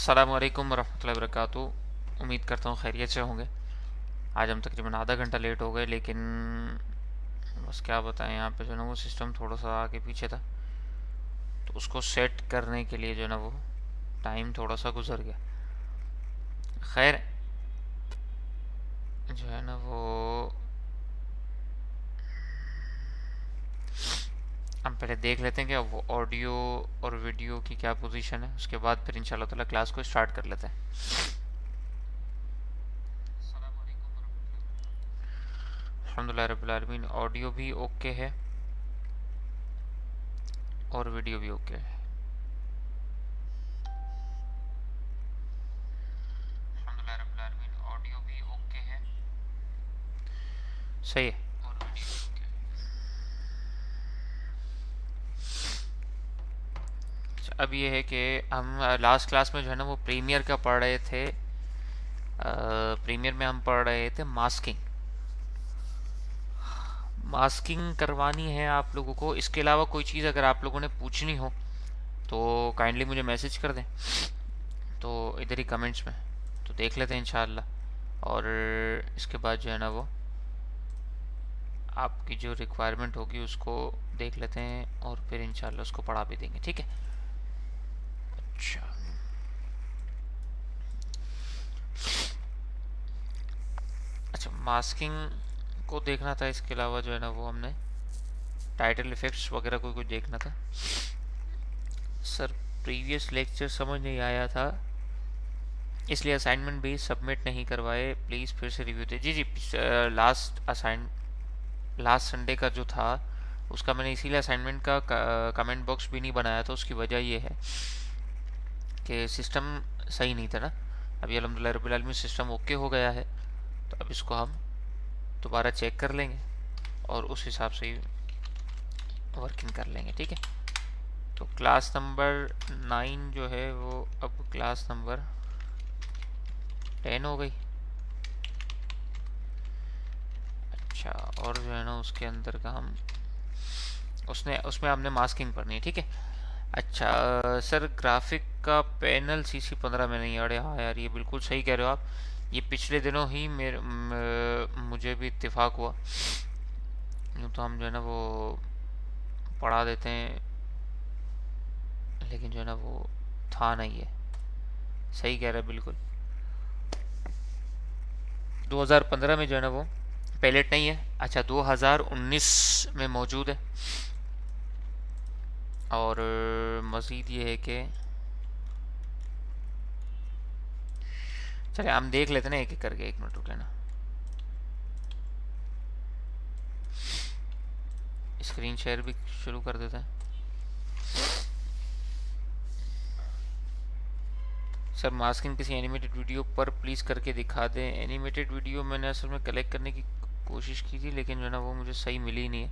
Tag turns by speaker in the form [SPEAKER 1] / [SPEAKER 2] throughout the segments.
[SPEAKER 1] अस्सलामु अलैकुम वरहमतुल्लाहि वबरकातुहू। उम्मीद करता हूँ खैरियत से होंगे। आज हम तकरीबन आधा घंटा लेट हो गए, लेकिन बस क्या बताएं, यहाँ पे जो है ना वो सिस्टम थोड़ा सा आगे पीछे था, तो उसको सेट करने के लिए जो है ना वो टाइम थोड़ा सा गुजर गया। खैर, जो है ना वो हम पहले देख लेते हैं कि वो ऑडियो और वीडियो की क्या पोजीशन है, उसके बाद फिर इंशाल्लाह ताला क्लास को स्टार्ट कर लेते हैं। अल्हम्दुलिल्लाह रब्बिल आलमीन, ऑडियो भी ओके है और वीडियो भी ओके है। अल्हम्दुलिल्लाह रब्बिल आलमीन, ऑडियो भी ओके है, सही है। अब ये है कि हम लास्ट क्लास में जो है ना वो प्रीमियर का पढ़ रहे थे। प्रीमियर में हम पढ़ रहे थे मास्किंग। मास्किंग करवानी है आप लोगों को। इसके अलावा कोई चीज़ अगर आप लोगों ने पूछनी हो तो काइंडली मुझे मैसेज कर दें, तो इधर ही कमेंट्स में तो देख लेते हैं इंशाल्लाह। और इसके बाद जो है ना वो आपकी जो रिक्वायरमेंट होगी उसको देख लेते हैं और फिर इंशाल्लाह उसको पढ़ा भी देंगे, ठीक है। अच्छा, अच्छा, मास्किंग को देखना था। इसके अलावा जो है ना वो हमने टाइटल इफेक्ट्स वगैरह कोई कुछ देखना था। सर, प्रीवियस लेक्चर समझ नहीं आया था, इसलिए असाइनमेंट भी सबमिट नहीं करवाए, प्लीज़ फिर से रिव्यू दे। जी जी, लास्ट संडे का जो था उसका मैंने इसीलिए असाइनमेंट का कमेंट बॉक्स भी नहीं बनाया था। उसकी वजह ये है कि सिस्टम सही नहीं था ना। अभी अल्हम्दुलिल्लाह रब्बिल आलमीन सिस्टम ओके हो गया है, तो अब इसको हम दोबारा चेक कर लेंगे और उस हिसाब से ही वर्किंग कर लेंगे, ठीक है। तो क्लास नंबर 9 जो है वो अब क्लास नंबर 10 हो गई। अच्छा, और जो है ना उसके अंदर का हम उसमें हमने मास्किंग करनी है, ठीक है। अच्छा, सर ग्राफिक का पैनल CC15 में नहीं। अरे हाँ यार, ये बिल्कुल सही कह रहे हो आप। ये पिछले दिनों ही मुझे भी इत्तेफाक हुआ। यूँ तो हम जो है ना वो पढ़ा देते हैं, लेकिन जो है ना वो था नहीं है। सही कह रहे हैं बिल्कुल। 2015 में जो है ना वो पैलेट नहीं है। अच्छा, 2019 में मौजूद है। और मज़ीद ये है कि चले हम देख लेते हैं ना एक एक करके। एक मिनट रुक लेना, स्क्रीन शेयर भी शुरू कर देते हैं। सर, मास्किंग किसी एनिमेटेड वीडियो पर प्लीज़ करके दिखा दें। एनिमेटेड वीडियो मैंने असल में कलेक्ट करने की कोशिश की थी, लेकिन जो है ना वो मुझे सही मिली नहीं है।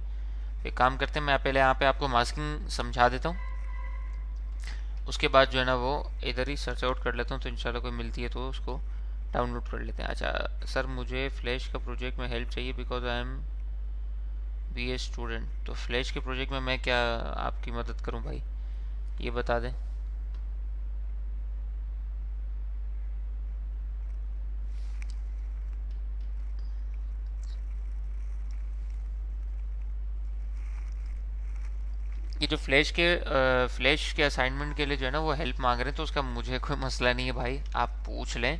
[SPEAKER 1] एक काम करते हैं, मैं पहले यहाँ पे आपको मास्किंग समझा देता हूँ, उसके बाद जो है ना वो इधर ही सर्च आउट कर लेता हूँ, तो इंशाल्लाह कोई मिलती है तो उसको डाउनलोड कर लेते हैं। अच्छा सर, मुझे फ्लैश का प्रोजेक्ट में हेल्प चाहिए because I am BA student. तो फ्लैश के प्रोजेक्ट में मैं क्या आपकी मदद करूँ भाई, ये बता दें। ये जो फ्लैश के असाइनमेंट के लिए जो है ना वो हेल्प मांग रहे हैं, तो उसका मुझे कोई मसला नहीं है भाई, आप पूछ लें।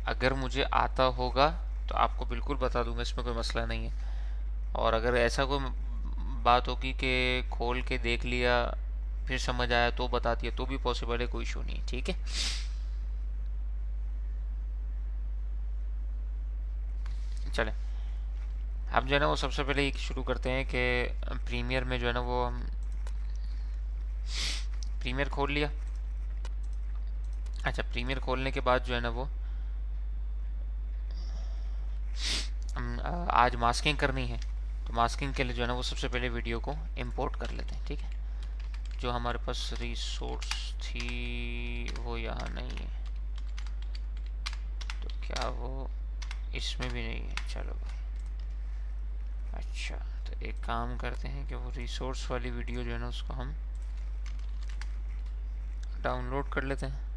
[SPEAKER 1] अगर मुझे आता होगा तो आपको बिल्कुल बता दूंगा, इसमें कोई मसला नहीं है। और अगर ऐसा कोई बात होगी कि खोल के देख लिया फिर समझ आया तो बता दिया तो भी पॉसिबल है, कोई इशू नहीं है, ठीक है। चले, हम जो है ना वो सबसे पहले एक शुरू करते हैं कि प्रीमियर में जो है ना वो हम प्रीमियर खोल लिया। अच्छा, प्रीमियर खोलने के बाद जो है ना वो हम आज मास्किंग करनी है, तो मास्किंग के लिए जो है ना वो सबसे पहले वीडियो को इंपोर्ट कर लेते हैं, ठीक है। जो हमारे पास रिसोर्स थी वो यहाँ नहीं है, तो क्या वो इसमें भी नहीं है। चलो भाई, अच्छा, तो एक काम करते हैं कि वो रिसोर्स वाली वीडियो जो है ना उसको हम डाउनलोड कर लेते हैं।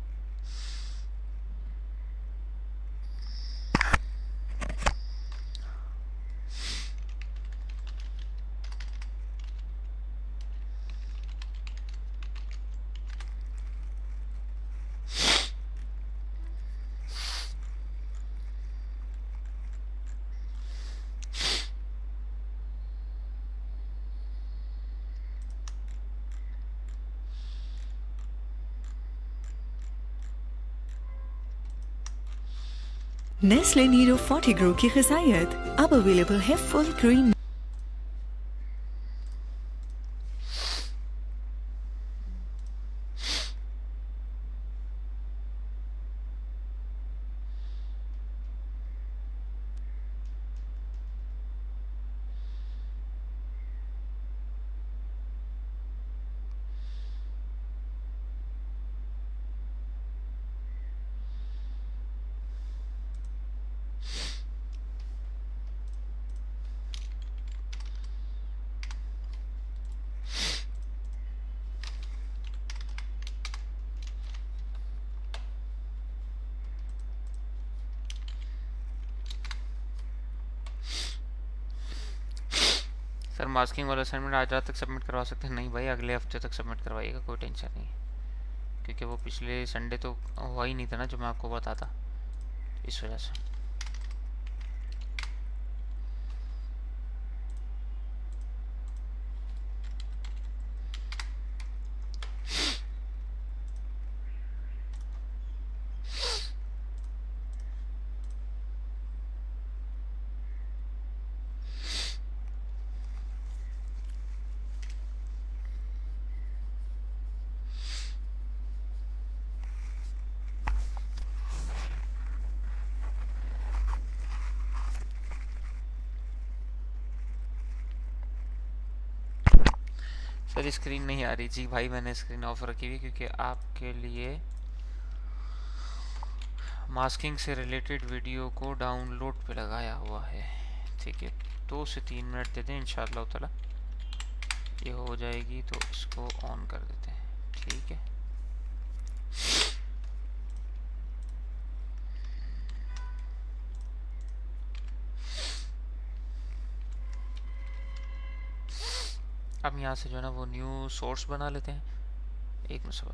[SPEAKER 2] नेस्ले नीरो 40 ग्रो की ग़िज़ाइयत अब अवेलेबल है फुल क्रीम।
[SPEAKER 1] सर मास्किंग वाला असाइनमेंट आज रात तक सबमिट करवा सकते हैं? नहीं भाई, अगले हफ्ते तक सबमिट करवाइएगा, कोई टेंशन नहीं है। क्योंकि वो पिछले संडे तो हुआ ही नहीं था ना जो मैं आपको बताता, इस वजह से। सर स्क्रीन नहीं आ रही जी भाई, मैंने स्क्रीन ऑफ रखी हुई क्योंकि आपके लिए मास्किंग से रिलेटेड वीडियो को डाउनलोड पे लगाया हुआ है। ठीक है, 2 से 3 मिनट दे दें, इंशाल्लाह ताला ये हो जाएगी तो इसको ऑन कर देते हैं। ठीक है, अब यहाँ से जो है ना वो न्यू सोर्स बना लेते हैं। एक मिनट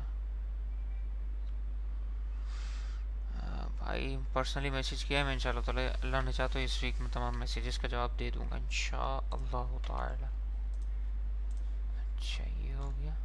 [SPEAKER 1] भाई, पर्सनली मैसेज किया है मैं, इंशाल्लाह ताला अल्लाह ने चाहा तो इस वीक में तमाम मैसेजेस का जवाब दे दूंगा इंशाअल्लाह ताला। अच्छा ये हो गया।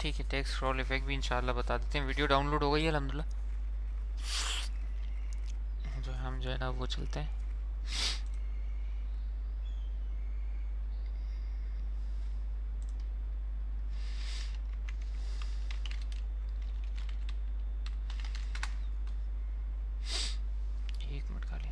[SPEAKER 1] ठीक है, टेक्स्ट स्क्रॉल इफेक्ट भी इंशाल्लाह बता देते हैं। वीडियो डाउनलोड हो गई है अल्हम्दुलिल्लाह। जो हम जो है ना वो चलते हैं। एक मिनट खाली।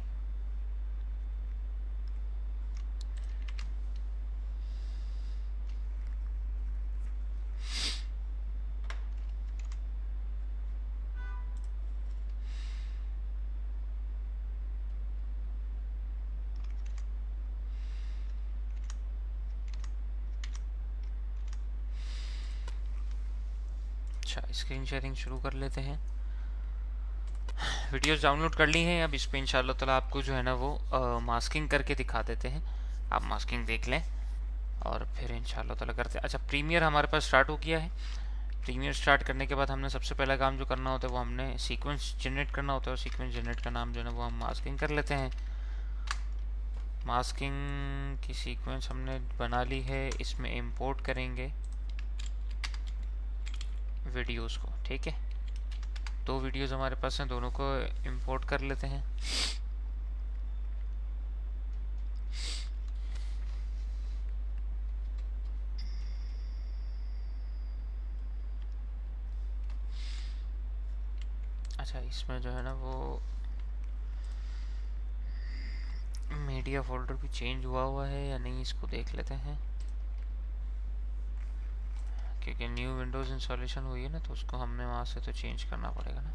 [SPEAKER 1] अच्छा, स्क्रीन शेयरिंग शुरू कर लेते हैं। वीडियोस डाउनलोड कर ली हैं। अब इस पे इंशाल्लाह ताला आपको जो है ना वो मास्किंग करके दिखा देते हैं। आप मास्किंग देख लें और फिर इंशाल्लाह ताला करते हैं। अच्छा, प्रीमियर हमारे पास स्टार्ट हो गया है। प्रीमियर स्टार्ट करने के बाद हमने सबसे पहला काम जो करना होता है वो हमने सीक्वेंस जनरेट करना होता है। और सीक्वेंस जनरेट का नाम जो है ना वो हम मास्किंग कर लेते हैं। मास्किंग की सीक्वेंस हमने बना ली है। इसमें इंपोर्ट करेंगे वीडियोस को। ठीक है, दो वीडियोस हमारे पास हैं, दोनों को इंपोर्ट कर लेते हैं। अच्छा, इसमें जो है ना वो मीडिया फोल्डर भी चेंज हुआ है या नहीं, इसको देख लेते हैं। क्योंकि न्यू विंडोज़ इंस्टॉलेशन हुई है ना, तो उसको हमने वहाँ से तो चेंज करना पड़ेगा ना।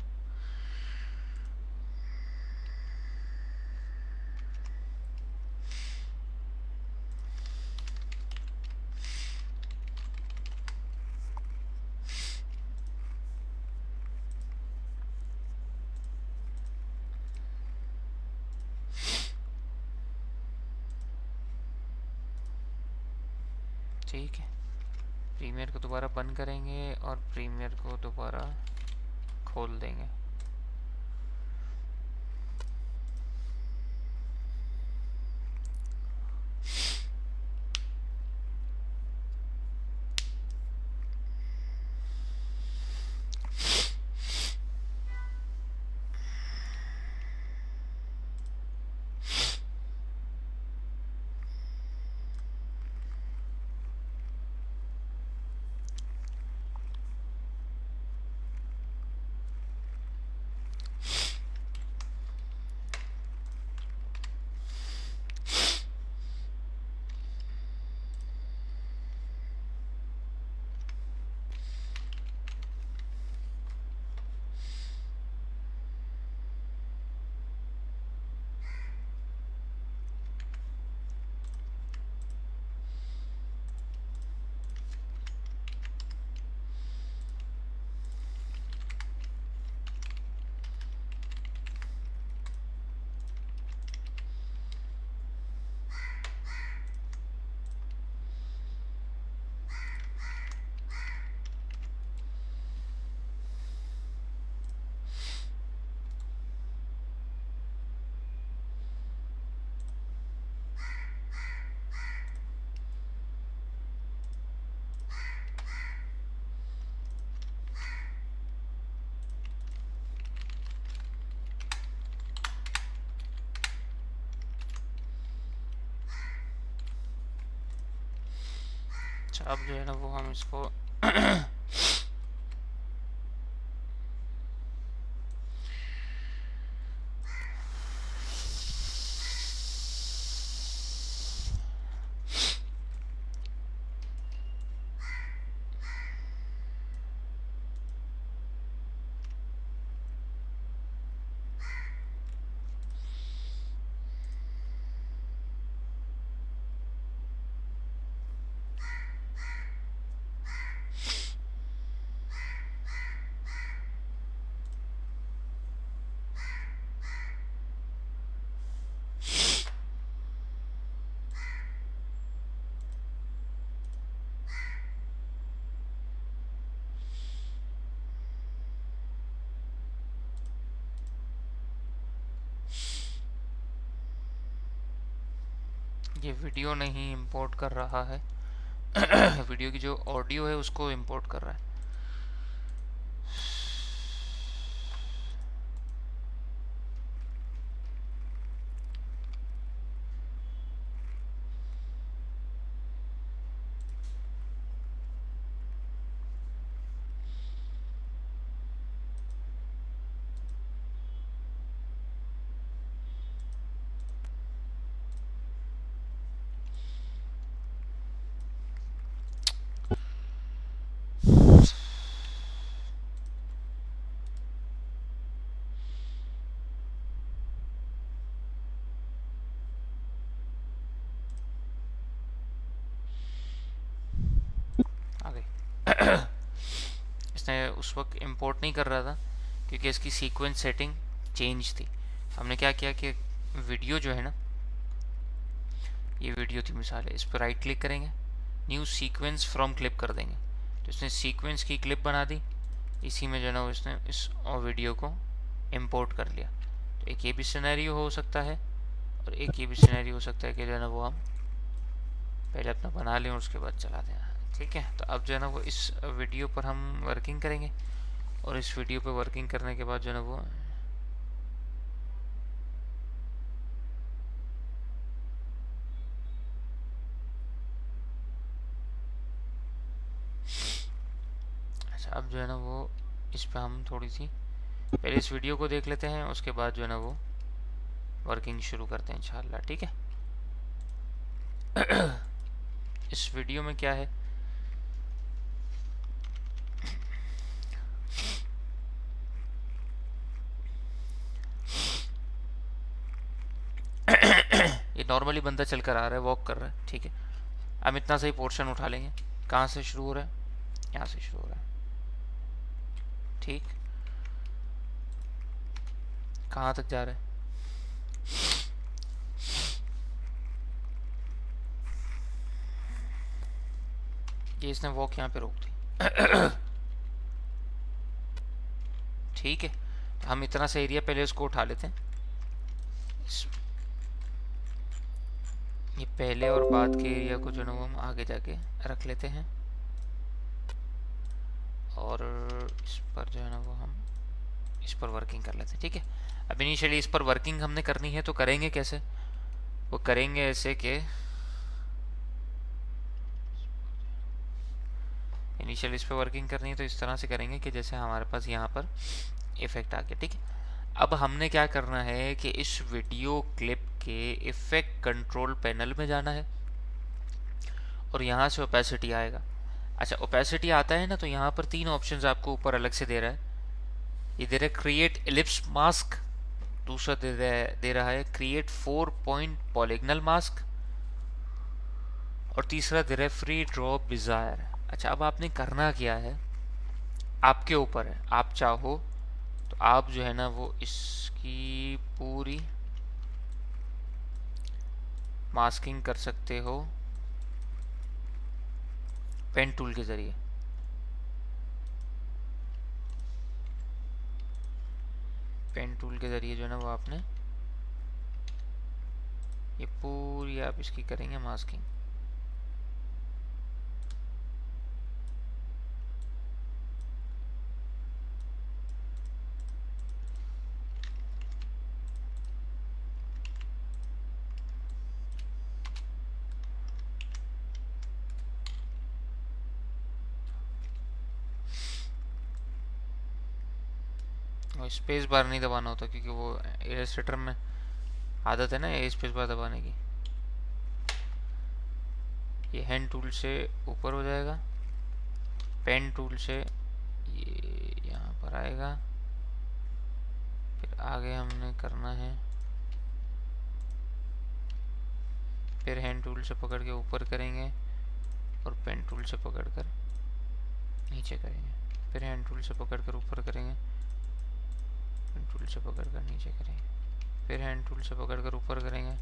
[SPEAKER 1] ठीक है, प्रीमियर को दोबारा बंद करेंगे और प्रीमियर को दोबारा खोल देंगे। अच्छा, अब जो है ना वो हम इसको ये वीडियो नहीं इंपोर्ट कर रहा है। वीडियो की जो ऑडियो है उसको इंपोर्ट कर रहा है। उस वक्त इंपोर्ट नहीं कर रहा था क्योंकि इसकी सीक्वेंस सेटिंग चेंज थी। हमने क्या किया कि वीडियो जो है ना, ये वीडियो थी मिसाल है, इस पर राइट क्लिक करेंगे, न्यू सीक्वेंस फ्रॉम क्लिप कर देंगे, तो इसने सीक्वेंस की क्लिप बना दी। इसी में जो है ना इसने इस वीडियो को इंपोर्ट कर लिया। तो एक ये भी सिनेरियो हो सकता है और एक ये भी सिनेरियो हो सकता है कि जो है ना वो हम पहले अपना बना लें और उसके बाद चला दें। ठीक है, तो अब जो है ना वो इस वीडियो पर हम वर्किंग करेंगे और इस वीडियो पर वर्किंग करने के बाद जो है ना वो अब जो है ना वो इस पे हम थोड़ी सी पहले इस वीडियो को देख लेते हैं, उसके बाद जो है ना वो वर्किंग शुरू करते हैं इंशाल्लाह। ठीक है, इस वीडियो में क्या है, ये नॉर्मली बंदा चल कर आ रहा है, वॉक कर रहा है। ठीक है, हम इतना सही पोर्शन उठा लेंगे। कहाँ से शुरू हो रहा है, यहाँ से शुरू हो रहा है। ठीक, कहाँ तक जा रहा है, ये इसने वॉक यहाँ पे रोक दी। ठीक है, तो हम इतना सा एरिया पहले उसको उठा लेते हैं। ये पहले और बाद के एरिया को जो है ना वो हम आगे जाके रख लेते हैं और इस पर जो है ना वो हम इस पर वर्किंग कर लेते हैं। ठीक है, अब इनिशियली इस पर वर्किंग हमने करनी है तो करेंगे कैसे, वो करेंगे ऐसे कि इनिशियल इस पर वर्किंग करनी है तो इस तरह से करेंगे कि जैसे हमारे पास यहाँ पर इफेक्ट आ गया। ठीक है, अब हमने क्या करना है कि इस वीडियो क्लिप के इफेक्ट कंट्रोल पैनल में जाना है और यहाँ से ओपेसिटी आएगा। अच्छा, ओपेसिटी आता है ना, तो यहाँ पर 3 ऑप्शंस आपको ऊपर अलग से दे रहा है। ये दे रहा है क्रिएट एलिप्स मास्क, दूसरा दे रहा है क्रिएट 4 पॉइंट पॉलीगनल मास्क और तीसरा दे रहा है फ्री ड्रॉ बिजायर। अच्छा, अब आपने करना क्या है, आपके ऊपर है। आप चाहो तो आप जो है ना वो इसकी पूरी मास्किंग कर सकते हो पेन टूल के जरिए। पेन टूल के जरिए जो है ना वो आपने ये पूरी आप इसकी करेंगे मास्किंग। स्पेस बार नहीं दबाना होता क्योंकि वो इलस्ट्रेटर में आदत है ना ये स्पेस बार दबाने की। ये हैंड टूल से ऊपर हो जाएगा, पेन टूल से ये यहाँ पर आएगा, फिर आगे हमने करना है, फिर हैंड टूल से पकड़ के ऊपर करेंगे और पेन टूल से पकड़ कर नीचे करेंगे, फिर हैंड टूल से पकड़ कर ऊपर करेंगे, पेन टूल से पकड़ कर नीचे करेंगे, फिर हैंड टूल से पकड़ कर ऊपर करेंगे।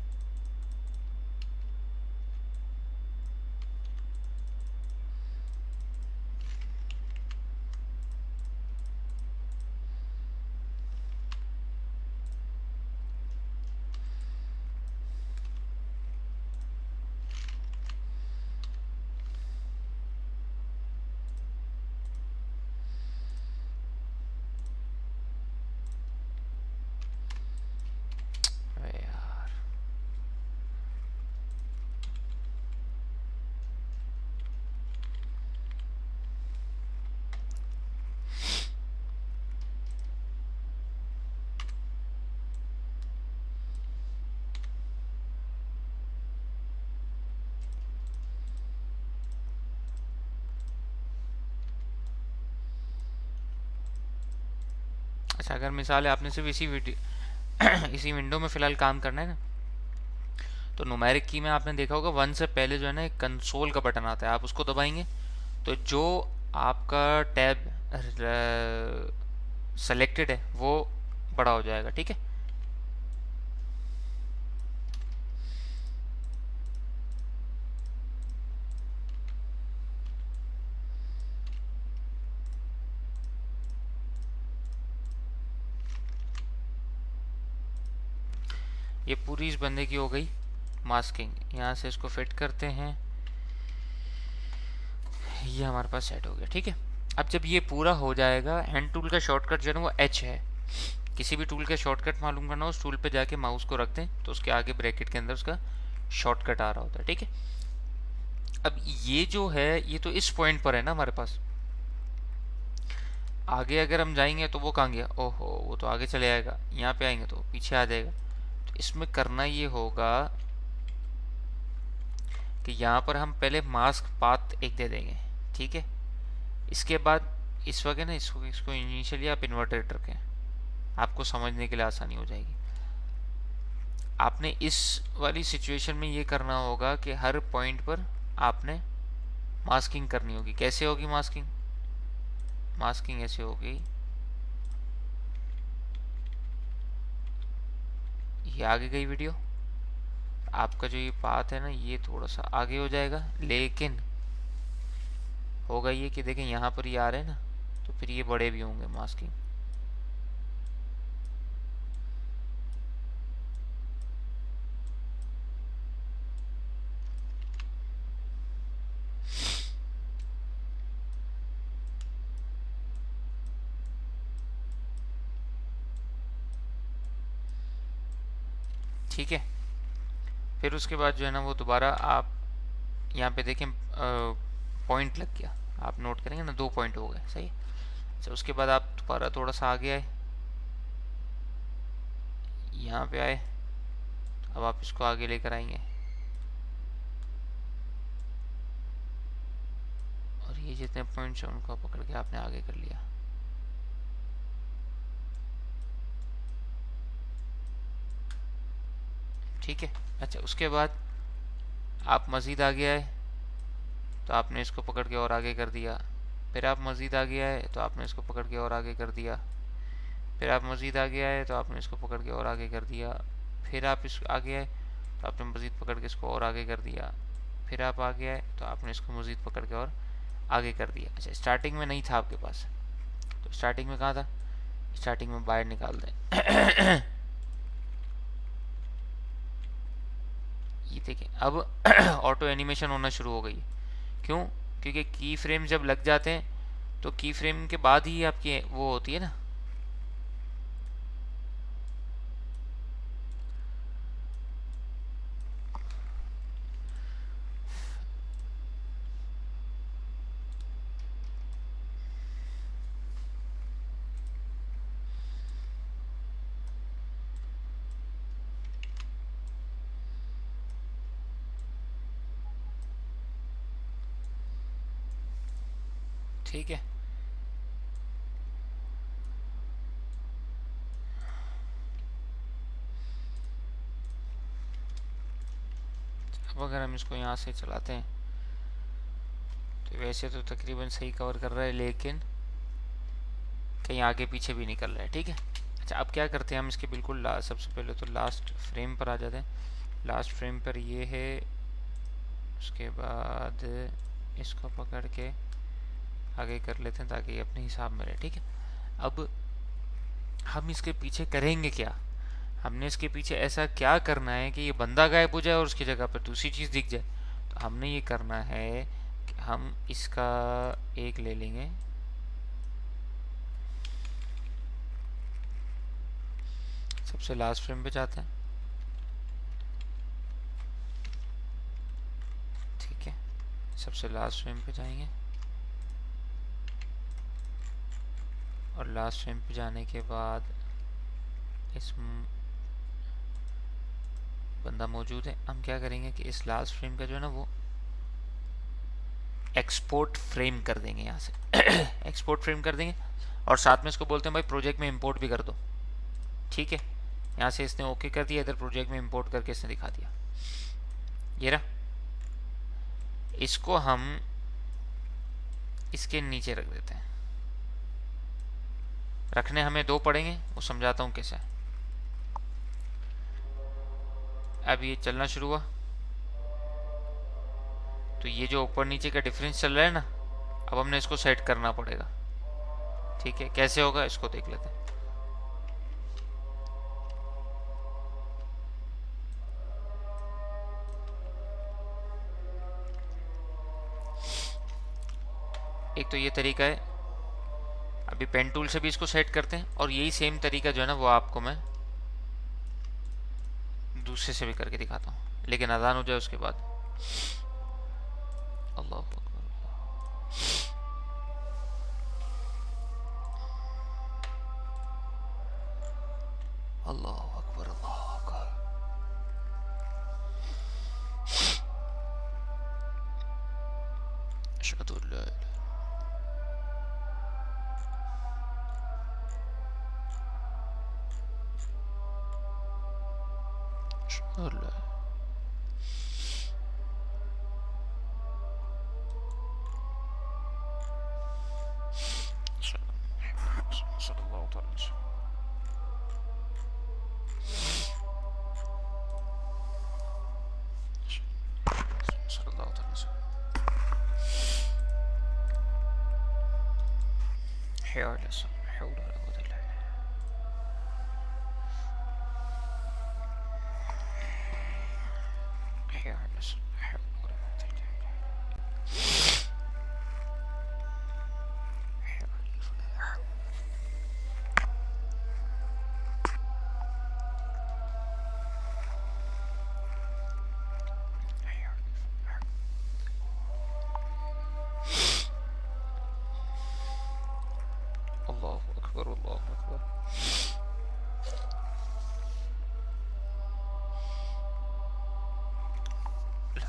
[SPEAKER 1] अच्छा, अगर मिसाल है आपने सिर्फ इसी वीडियो इसी विंडो में फ़िलहाल काम करना है ना, तो न्यूमेरिक की में आपने देखा होगा 1 से पहले जो है ना एक कंसोल का बटन आता है, आप उसको दबाएंगे तो जो आपका टैब सेलेक्टेड है वो बड़ा हो जाएगा। ठीक है, ये पूरी इस बंदे की हो गई मास्किंग। यहाँ से इसको फिट करते हैं, ये हमारे पास सेट हो गया। ठीक है, अब जब ये पूरा हो जाएगा, हैंड टूल का शॉर्टकट जो है ना वो एच है। किसी भी टूल का शॉर्टकट मालूम करना हो, उस टूल पे जाके माउस को रख दें तो उसके आगे ब्रैकेट के अंदर उसका शॉर्टकट आ रहा होता है। ठीक है, अब ये जो है ये तो इस पॉइंट पर है ना हमारे पास। आगे अगर हम जाएंगे तो वो कहाँ गया, ओहो वो तो आगे चले जाएगा। यहाँ पे आएंगे तो पीछे आ जाएगा। तो इसमें करना ये होगा कि यहाँ पर हम पहले मास्क पाथ एक दे देंगे। ठीक है, इसके बाद इस वक्त ना इसको इनिशियली आप इन्वर्टेड रखें, आपको समझने के लिए आसानी हो जाएगी। आपने इस वाली सिचुएशन में ये करना होगा कि हर पॉइंट पर आपने मास्किंग करनी होगी। कैसे होगी मास्किंग? मास्किंग ऐसे होगी, ये आगे गई वीडियो, आपका जो ये पाथ है ना ये थोड़ा सा आगे हो जाएगा, लेकिन होगा ये कि देखें यहाँ पर ये आ रहे हैं ना, तो फिर ये बड़े भी होंगे मास्किंग। ठीक है, फिर उसके बाद जो है ना वो दोबारा आप यहाँ पे देखें पॉइंट लग गया, आप नोट करेंगे ना 2 पॉइंट हो गए। सही, अच्छा उसके बाद आप दोबारा थोड़ा सा आगे आए, यहाँ पे आए, अब आप इसको आगे लेकर आएंगे और ये जितने पॉइंट्स हैं उनको पकड़ के आपने आगे कर लिया। ठीक है, अच्छा उसके बाद आप मज़ीद आगे आए तो आपने इसको पकड़ के और आगे कर दिया। फिर आप मज़ीद आगे आए तो आपने इसको पकड़ के और आगे कर दिया। फिर आप मज़ीद आगे आए तो आपने इसको पकड़ के और आगे कर दिया। फिर आप इस आगे आए तो आपने मज़ीद पकड़ के इसको और आगे कर दिया। फिर आप आगे आए तो आपने इसको मज़ीद पकड़ के और आगे कर दिया। अच्छा स्टार्टिंग में नहीं था आपके पास, तो स्टार्टिंग में कहाँ था? स्टार्टिंग में बाहर निकाल दें। ये देखें अब ऑटो एनिमेशन होना शुरू हो गई। क्यों? क्योंकि की फ्रेम जब लग जाते हैं तो की फ्रेम के बाद ही आपकी वो होती है ना, ठीक है। अब अगर हम इसको यहाँ से चलाते हैं तो वैसे तो तकरीबन सही कवर कर रहा है, लेकिन कहीं आगे पीछे भी निकल रहा है। ठीक है, अच्छा अब क्या करते हैं हम इसके बिल्कुल लास्ट, सबसे पहले तो लास्ट फ्रेम पर आ जाते हैं। लास्ट फ्रेम पर ये है, उसके बाद इसको पकड़ के आगे कर लेते हैं ताकि ये अपने हिसाब में रहे। ठीक है, अब हम इसके पीछे करेंगे क्या? हमने इसके पीछे ऐसा क्या करना है कि ये बंदा गायब हो जाए और उसकी जगह पर दूसरी चीज़ दिख जाए? तो हमने ये करना है कि हम इसका एक ले लेंगे, सबसे लास्ट फ्रेम पे जाते हैं। ठीक है, सबसे लास्ट फ्रेम पे जाएंगे और लास्ट फ्रेम पे जाने के बाद इस बंदा मौजूद है। हम क्या करेंगे कि इस लास्ट फ्रेम का जो है ना वो एक्सपोर्ट फ्रेम कर देंगे, यहाँ से एक्सपोर्ट फ्रेम कर देंगे और साथ में इसको बोलते हैं भाई प्रोजेक्ट में इंपोर्ट भी कर दो। ठीक है, यहाँ से इसने ओके कर दिया, इधर प्रोजेक्ट में इंपोर्ट करके इसने दिखा दिया। ये रहा, इसको हम इसके नीचे रख देते हैं। रखने हमें दो पड़ेंगे, वो समझाता हूँ कैसे। अब ये चलना शुरू हुआ, तो ये जो ऊपर नीचे का डिफरेंस चल रहा है ना, अब हमने इसको सेट करना पड़ेगा। ठीक है, कैसे होगा इसको देख लेते हैं। एक तो ये तरीका है, अभी पेन टूल से भी इसको सेट करते हैं, और यही सेम तरीका जो है ना वो आपको मैं दूसरे से भी करके दिखाता हूँ, लेकिन अजान हो जाए उसके बाद। अल्लाह अकबर, अल्लाह अकबर, अल्लाह अकबर। अशहदु अल्ला इलाहा इल्लल्लाह। सल्लल्लाहु अलैहि वसल्लम। सल्लल्लाहु अलैहि वसल्लम। हैया अला सलाह, हौला वला कुव्वता इल्ला बिल्लाह। हैया अला सलाह, हौला वला कुव्वता इल्ला बिल्लाह। हैया अला फलाह। हैया अला फलाह। अल्लाहु अकबर, अल्लाहु अकबर। ला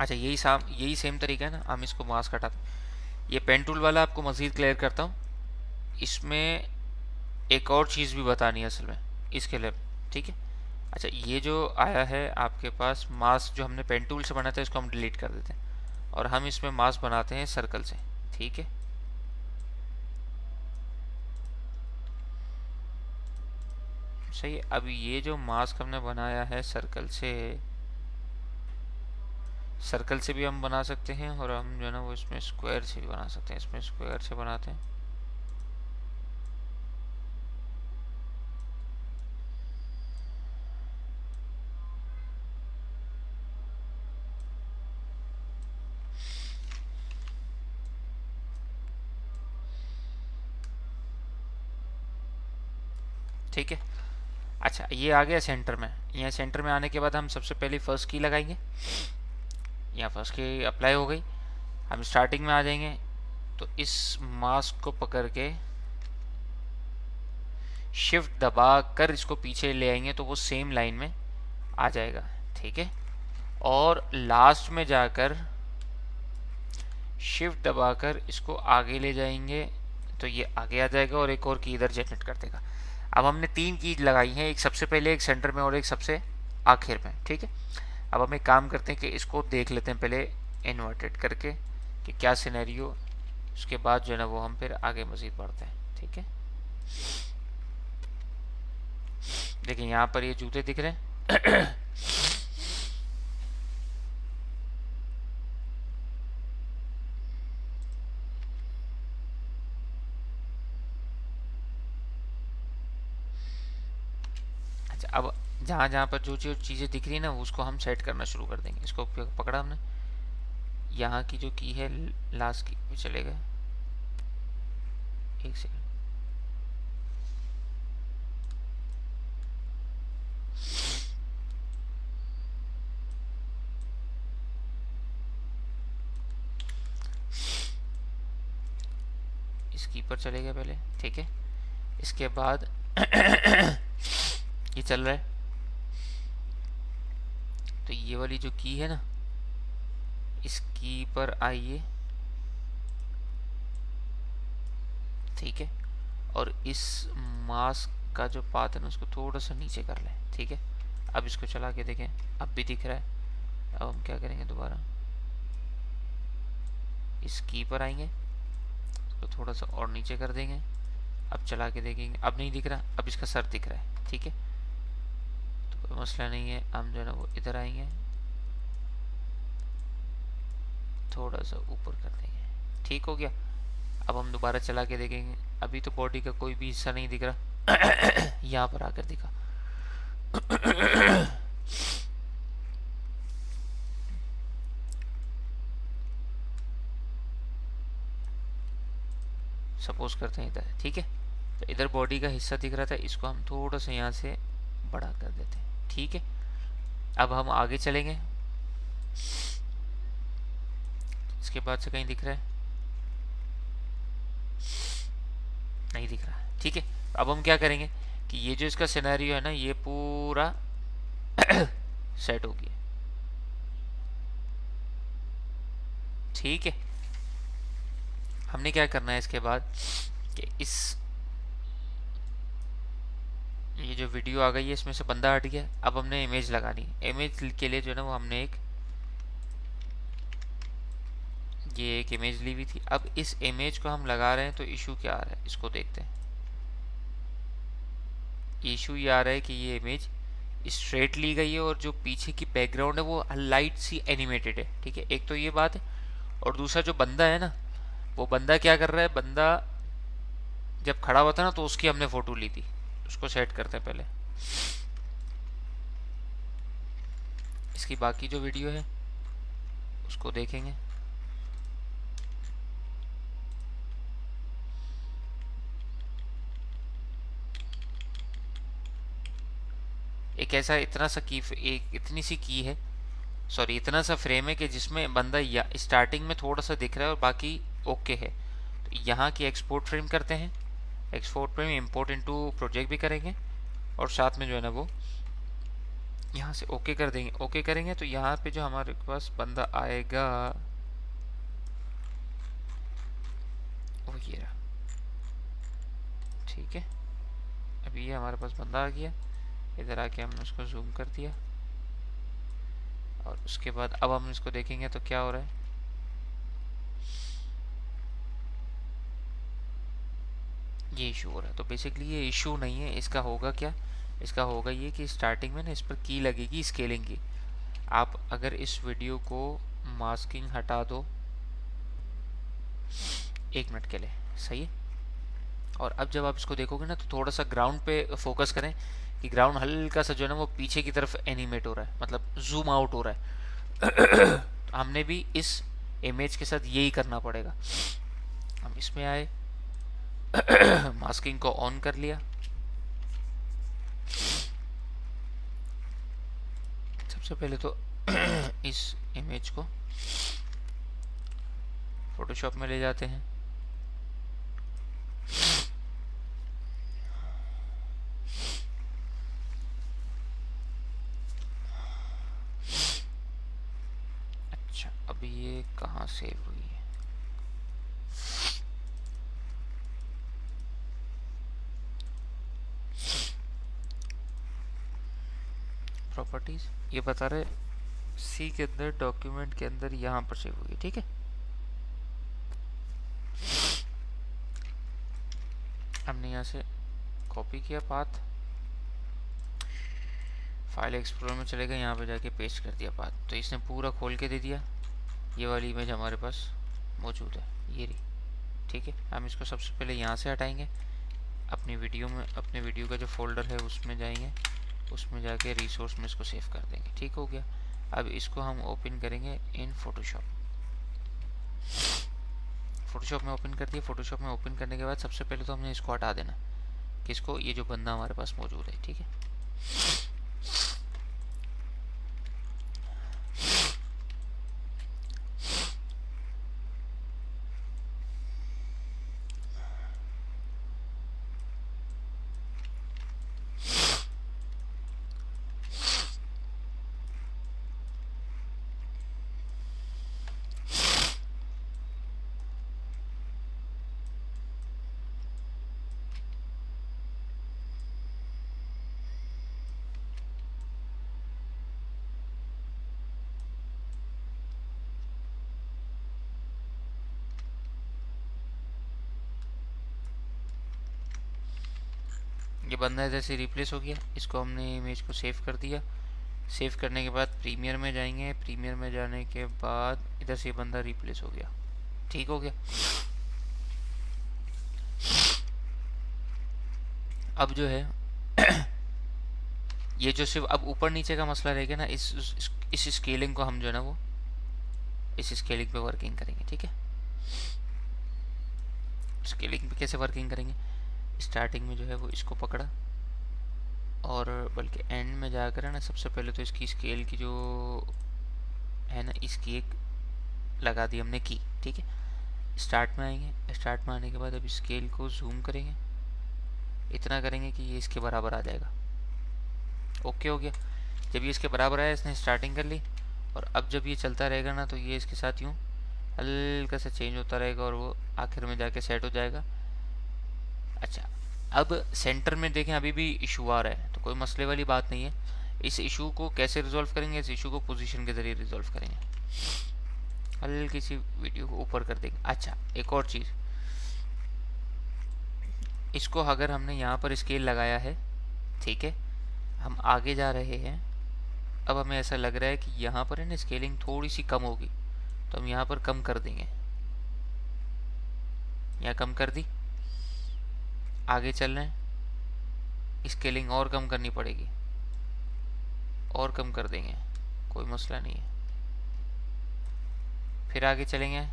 [SPEAKER 1] अच्छा, यही सेम तरीका है ना, हम इसको मास्क हटाते। ये पेन टूल वाला आपको मज़ीद क्लियर करता हूँ, इसमें एक और चीज़ भी बतानी है असल में इसके लिए। ठीक है, अच्छा, ये जो आया है आपके पास मास्क जो हमने पेन टूल से बनाया था, इसको हम डिलीट कर देते हैं और हम इसमें मास्क बनाते हैं सर्कल से। ठीक है, सही है। अब ये जो मास्क हमने बनाया है सर्कल से भी हम बना सकते हैं, और हम जो है ना वो इसमें स्क्वायर से भी बना सकते हैं। इसमें स्क्वायर से बनाते हैं। ठीक है, अच्छा, ये आ गया सेंटर में। यहाँ सेंटर में आने के बाद हम सबसे पहले फर्स्ट की लगाएंगे। यहाँ फर्स्ट की अप्लाई हो गई, हम स्टार्टिंग में आ जाएंगे, तो इस मास्क को पकड़ के शिफ्ट दबा कर इसको पीछे ले आएंगे, तो वो सेम लाइन में आ जाएगा। ठीक है, और लास्ट में जाकर शिफ्ट दबाकर इसको आगे ले जाएंगे, तो ये आगे आ जाएगा और एक और की इधर जनरेट कर देगा। अब हमने 3 की लगाई हैं, एक सबसे पहले, एक सेंटर में और एक सबसे आखिर में। ठीक है, अब हम एक काम करते हैं कि इसको देख लेते हैं पहले इन्वर्टेड करके कि क्या सिनेरियो, उसके बाद जो है ना वो हम फिर आगे मज़ीद बढ़ते हैं। ठीक है, देखिए यहाँ पर ये जूते दिख रहे हैं। अच्छा, अब जहाँ जहाँ पर जो जो चीज़ें दिख रही है ना उसको हम सेट करना शुरू कर देंगे। इसको पकड़ा हमने, यहाँ की जो की है लास्ट की भी चलेगा। एक सेकंड, इस की पर चलेगा पहले। ठीक है, इसके बाद ये चल रहा है, तो ये वाली जो की है ना, इस की पर आइए, ठीक है। और इस मास्क का जो पाथ है ना उसको थोड़ा सा नीचे कर लें, ठीक है। अब इसको चला के देखें, अब भी दिख रहा है। अब हम क्या करेंगे, दोबारा इस की पर आएंगे, इसको थोड़ा सा और नीचे कर देंगे। अब चला के देखेंगे, अब नहीं दिख रहा, अब इसका सर दिख रहा है, ठीक है। तो कोई मसला नहीं है, हम जो है ना वो इधर आएंगे, थोड़ा सा ऊपर कर देंगे, ठीक हो गया। अब हम दोबारा चला के देखेंगे, अभी तो बॉडी का कोई भी हिस्सा नहीं दिख रहा। यहाँ पर आकर दिखा। सपोज करते हैं इधर, ठीक है। तो इधर बॉडी का हिस्सा दिख रहा था, इसको हम थोड़ा सा यहाँ से बड़ा कर देते हैं, ठीक है। अब हम आगे चलेंगे, इसके बाद से कहीं दिख रहा है, नहीं दिख रहा, ठीक है। अब हम क्या करेंगे कि ये जो इसका सिनेरियो है ना, ये पूरा सेट हो गया, ठीक है। हमने क्या करना है इसके बाद कि इस ये जो वीडियो आ गई है इसमें से बंदा हट गया। अब हमने इमेज लगानी है, इमेज के लिए जो है ना वो हमने ये एक इमेज ली हुई थी। अब इस इमेज को हम लगा रहे हैं तो इशू क्या आ रहा है, इसको देखते हैं। इशू ये आ रहा है कि ये इमेज स्ट्रेट ली गई है और जो पीछे की बैकग्राउंड है वो लाइट सी एनिमेटेड है, ठीक है। एक तो ये बात है, और दूसरा जो बंदा है ना, वो बंदा क्या कर रहा है, बंदा जब खड़ा हुआ था ना तो उसकी हमने फोटो ली थी। उसको सेट करते हैं पहले, इसकी बाकी जो वीडियो है उसको देखेंगे। एक ऐसा इतना सा की, एक इतनी सी की है, सॉरी इतना सा फ्रेम है कि जिसमें बंदा स्टार्टिंग में थोड़ा सा दिख रहा है और बाकी ओके है। तो यहाँ की एक्सपोर्ट फ्रेम करते हैं, export frame import into project भी करेंगे, और साथ में जो है ना वो यहाँ से ओके कर देंगे। ओके करेंगे तो यहाँ पे जो हमारे पास बंदा आएगा वो ये रहा, ठीक है। अभी ये हमारे पास बंदा आ गया, इधर आके हमने उसको जूम कर दिया, और उसके बाद अब हम इसको देखेंगे तो क्या हो रहा है। ये इशू हो रहा है, तो बेसिकली ये इशू नहीं है। इसका होगा क्या, इसका होगा ये कि स्टार्टिंग में ना इस पर की लगेगी स्केलिंग की। आप अगर इस वीडियो को मास्किंग हटा दो 1 मिनट के लिए, सही है। और अब जब आप इसको देखोगे ना तो थोड़ा सा ग्राउंड पे फोकस करें कि ग्राउंड हल्का सा जो है ना वो पीछे की तरफ एनिमेट हो रहा है, मतलब जूम आउट हो रहा है। हमने भी इस इमेज के साथ यही करना पड़ेगा। हम इसमें आए, मास्किंग को ऑन कर लिया, सबसे पहले तो इस इमेज को फोटोशॉप में ले जाते हैं, अच्छा अब ये कहाँ सेव हुई है, प्रॉपर्टीज ये बता रहे सी के अंदर डॉक्यूमेंट के अंदर यहाँ पर सेव हुई है, ठीक है। हमने यहाँ से कॉपी किया पाथ, फाइल एक्सप्लोरर में चले गए, यहाँ पे जाके पेस्ट कर दिया पाथ, तो इसने पूरा खोल के दे दिया। ये वाली इमेज हमारे पास मौजूद है, ये रही, ठीक है। हम इसको सबसे पहले यहाँ से हटाएंगे, अपनी वीडियो में, अपने वीडियो का जो फोल्डर है उसमें जाएंगे, उसमें जाके रिसोर्स में इसको सेव कर देंगे, ठीक हो गया। अब इसको हम ओपन करेंगे इन फोटोशॉप। फोटोशॉप में ओपन कर दिया। फोटोशॉप में ओपन करने के बाद सबसे पहले तो हमने इसको हटा देना, किसको, ये जो बंदा हमारे पास मौजूद है, ठीक है। ये बंदा इधर से रिप्लेस हो गया। इसको हमने इमेज को सेव कर दिया। सेव करने के बाद प्रीमियर में जाएंगे। प्रीमियर में जाने के बाद इधर से बंदा रिप्लेस हो गया। ठीक हो गया। अब जो है ये जो सिर्फ अब ऊपर नीचे का मसला रहेगा ना, इस स्केलिंग को हम जो है ना वो इस स्केलिंग पे वर्किंग करेंगे। ठीक है, स्केलिंग पे कैसे वर्किंग करेंगे? स्टार्टिंग में जो है वो इसको पकड़ा और बल्कि एंड में जाकर है ना, सबसे पहले तो इसकी स्केल की जो है ना, इसकी एक लगा दी हमने की। ठीक है, स्टार्ट में आएंगे। स्टार्ट में आने के बाद अब स्केल को जूम करेंगे, इतना करेंगे कि ये इसके बराबर आ जाएगा। ओके हो गया। जब ये इसके बराबर आया, इसने स्टार्टिंग कर ली और अब जब ये चलता रहेगा ना, तो ये इसके साथ यूँ हल्का सा चेंज होता रहेगा और वो आखिर में जाके सेट हो जाएगा। अच्छा, अब सेंटर में देखें अभी भी इशू आ रहा है, तो कोई मसले वाली बात नहीं है। इस इशू को कैसे रिजॉल्व करेंगे? इस इशू को पोजीशन के ज़रिए रिजॉल्व करेंगे। हल्की सी वीडियो को ऊपर कर देंगे। अच्छा, एक और चीज़, इसको अगर हमने यहाँ पर स्केल लगाया है, ठीक है, हम आगे जा रहे हैं, अब हमें ऐसा लग रहा है कि यहाँ पर है ना स्केलिंग थोड़ी सी कम होगी, तो हम यहाँ पर कम कर देंगे। यहाँ कम कर दी, आगे चल रहे हैं, स्केलिंग और कम करनी पड़ेगी, और कम कर देंगे, कोई मसला नहीं है। फिर आगे चलेंगे,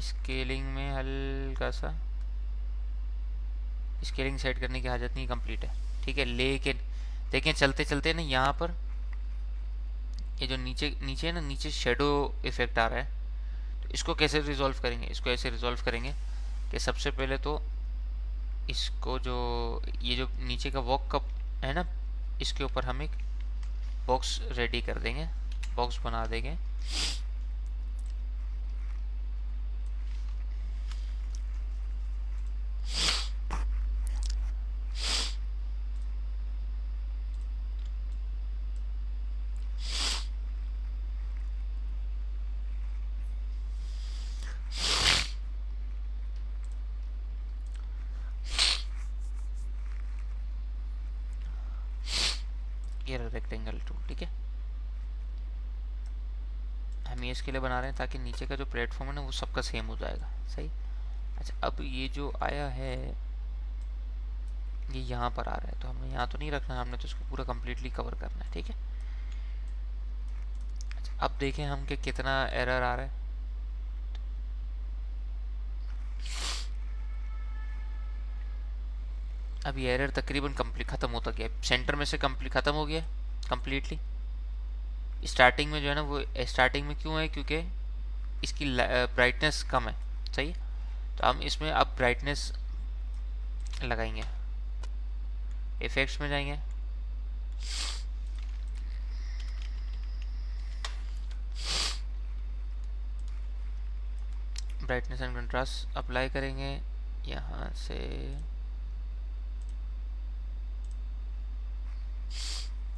[SPEAKER 1] स्केलिंग में हल्का सा स्केलिंग सेट करने की हाजत नहीं, कंप्लीट है। ठीक है, लेकिन देखें चलते चलते ना यहाँ पर ये जो नीचे नीचे है ना, नीचे शेडो इफेक्ट आ रहा है, तो इसको कैसे रिजॉल्व करेंगे? इसको ऐसे रिजॉल्व करेंगे कि सबसे पहले तो इसको जो ये जो नीचे का वॉक कप है ना, इसके ऊपर हम एक बॉक्स रेडी कर देंगे, बॉक्स बना देंगे। ये रेक्टेंगल टूल, ठीक है, हम ये इसके लिए बना रहे हैं ताकि नीचे का जो प्लेटफॉर्म है ना वो सबका सेम हो जाएगा। सही। अच्छा, अब ये जो आया है ये यहाँ पर आ रहा है, तो हमें यहाँ तो नहीं रखना, हमने तो इसको पूरा कम्प्लीटली कवर करना है। ठीक है, अच्छा, अब देखें हम कि कितना एरर आ रहा है। अब ये एरर तकरीबन कंप्लीट ख़त्म होता गया, सेंटर में से कंप्लीट ख़त्म हो गया कंप्लीटली। स्टार्टिंग में जो है ना वो स्टार्टिंग में क्यों है? क्योंकि इसकी ब्राइटनेस कम है। सही है, तो हम इसमें अब ब्राइटनेस लगाएंगे, इफेक्ट्स में जाएंगे, ब्राइटनेस एंड कंट्रास्ट अप्लाई करेंगे यहाँ से।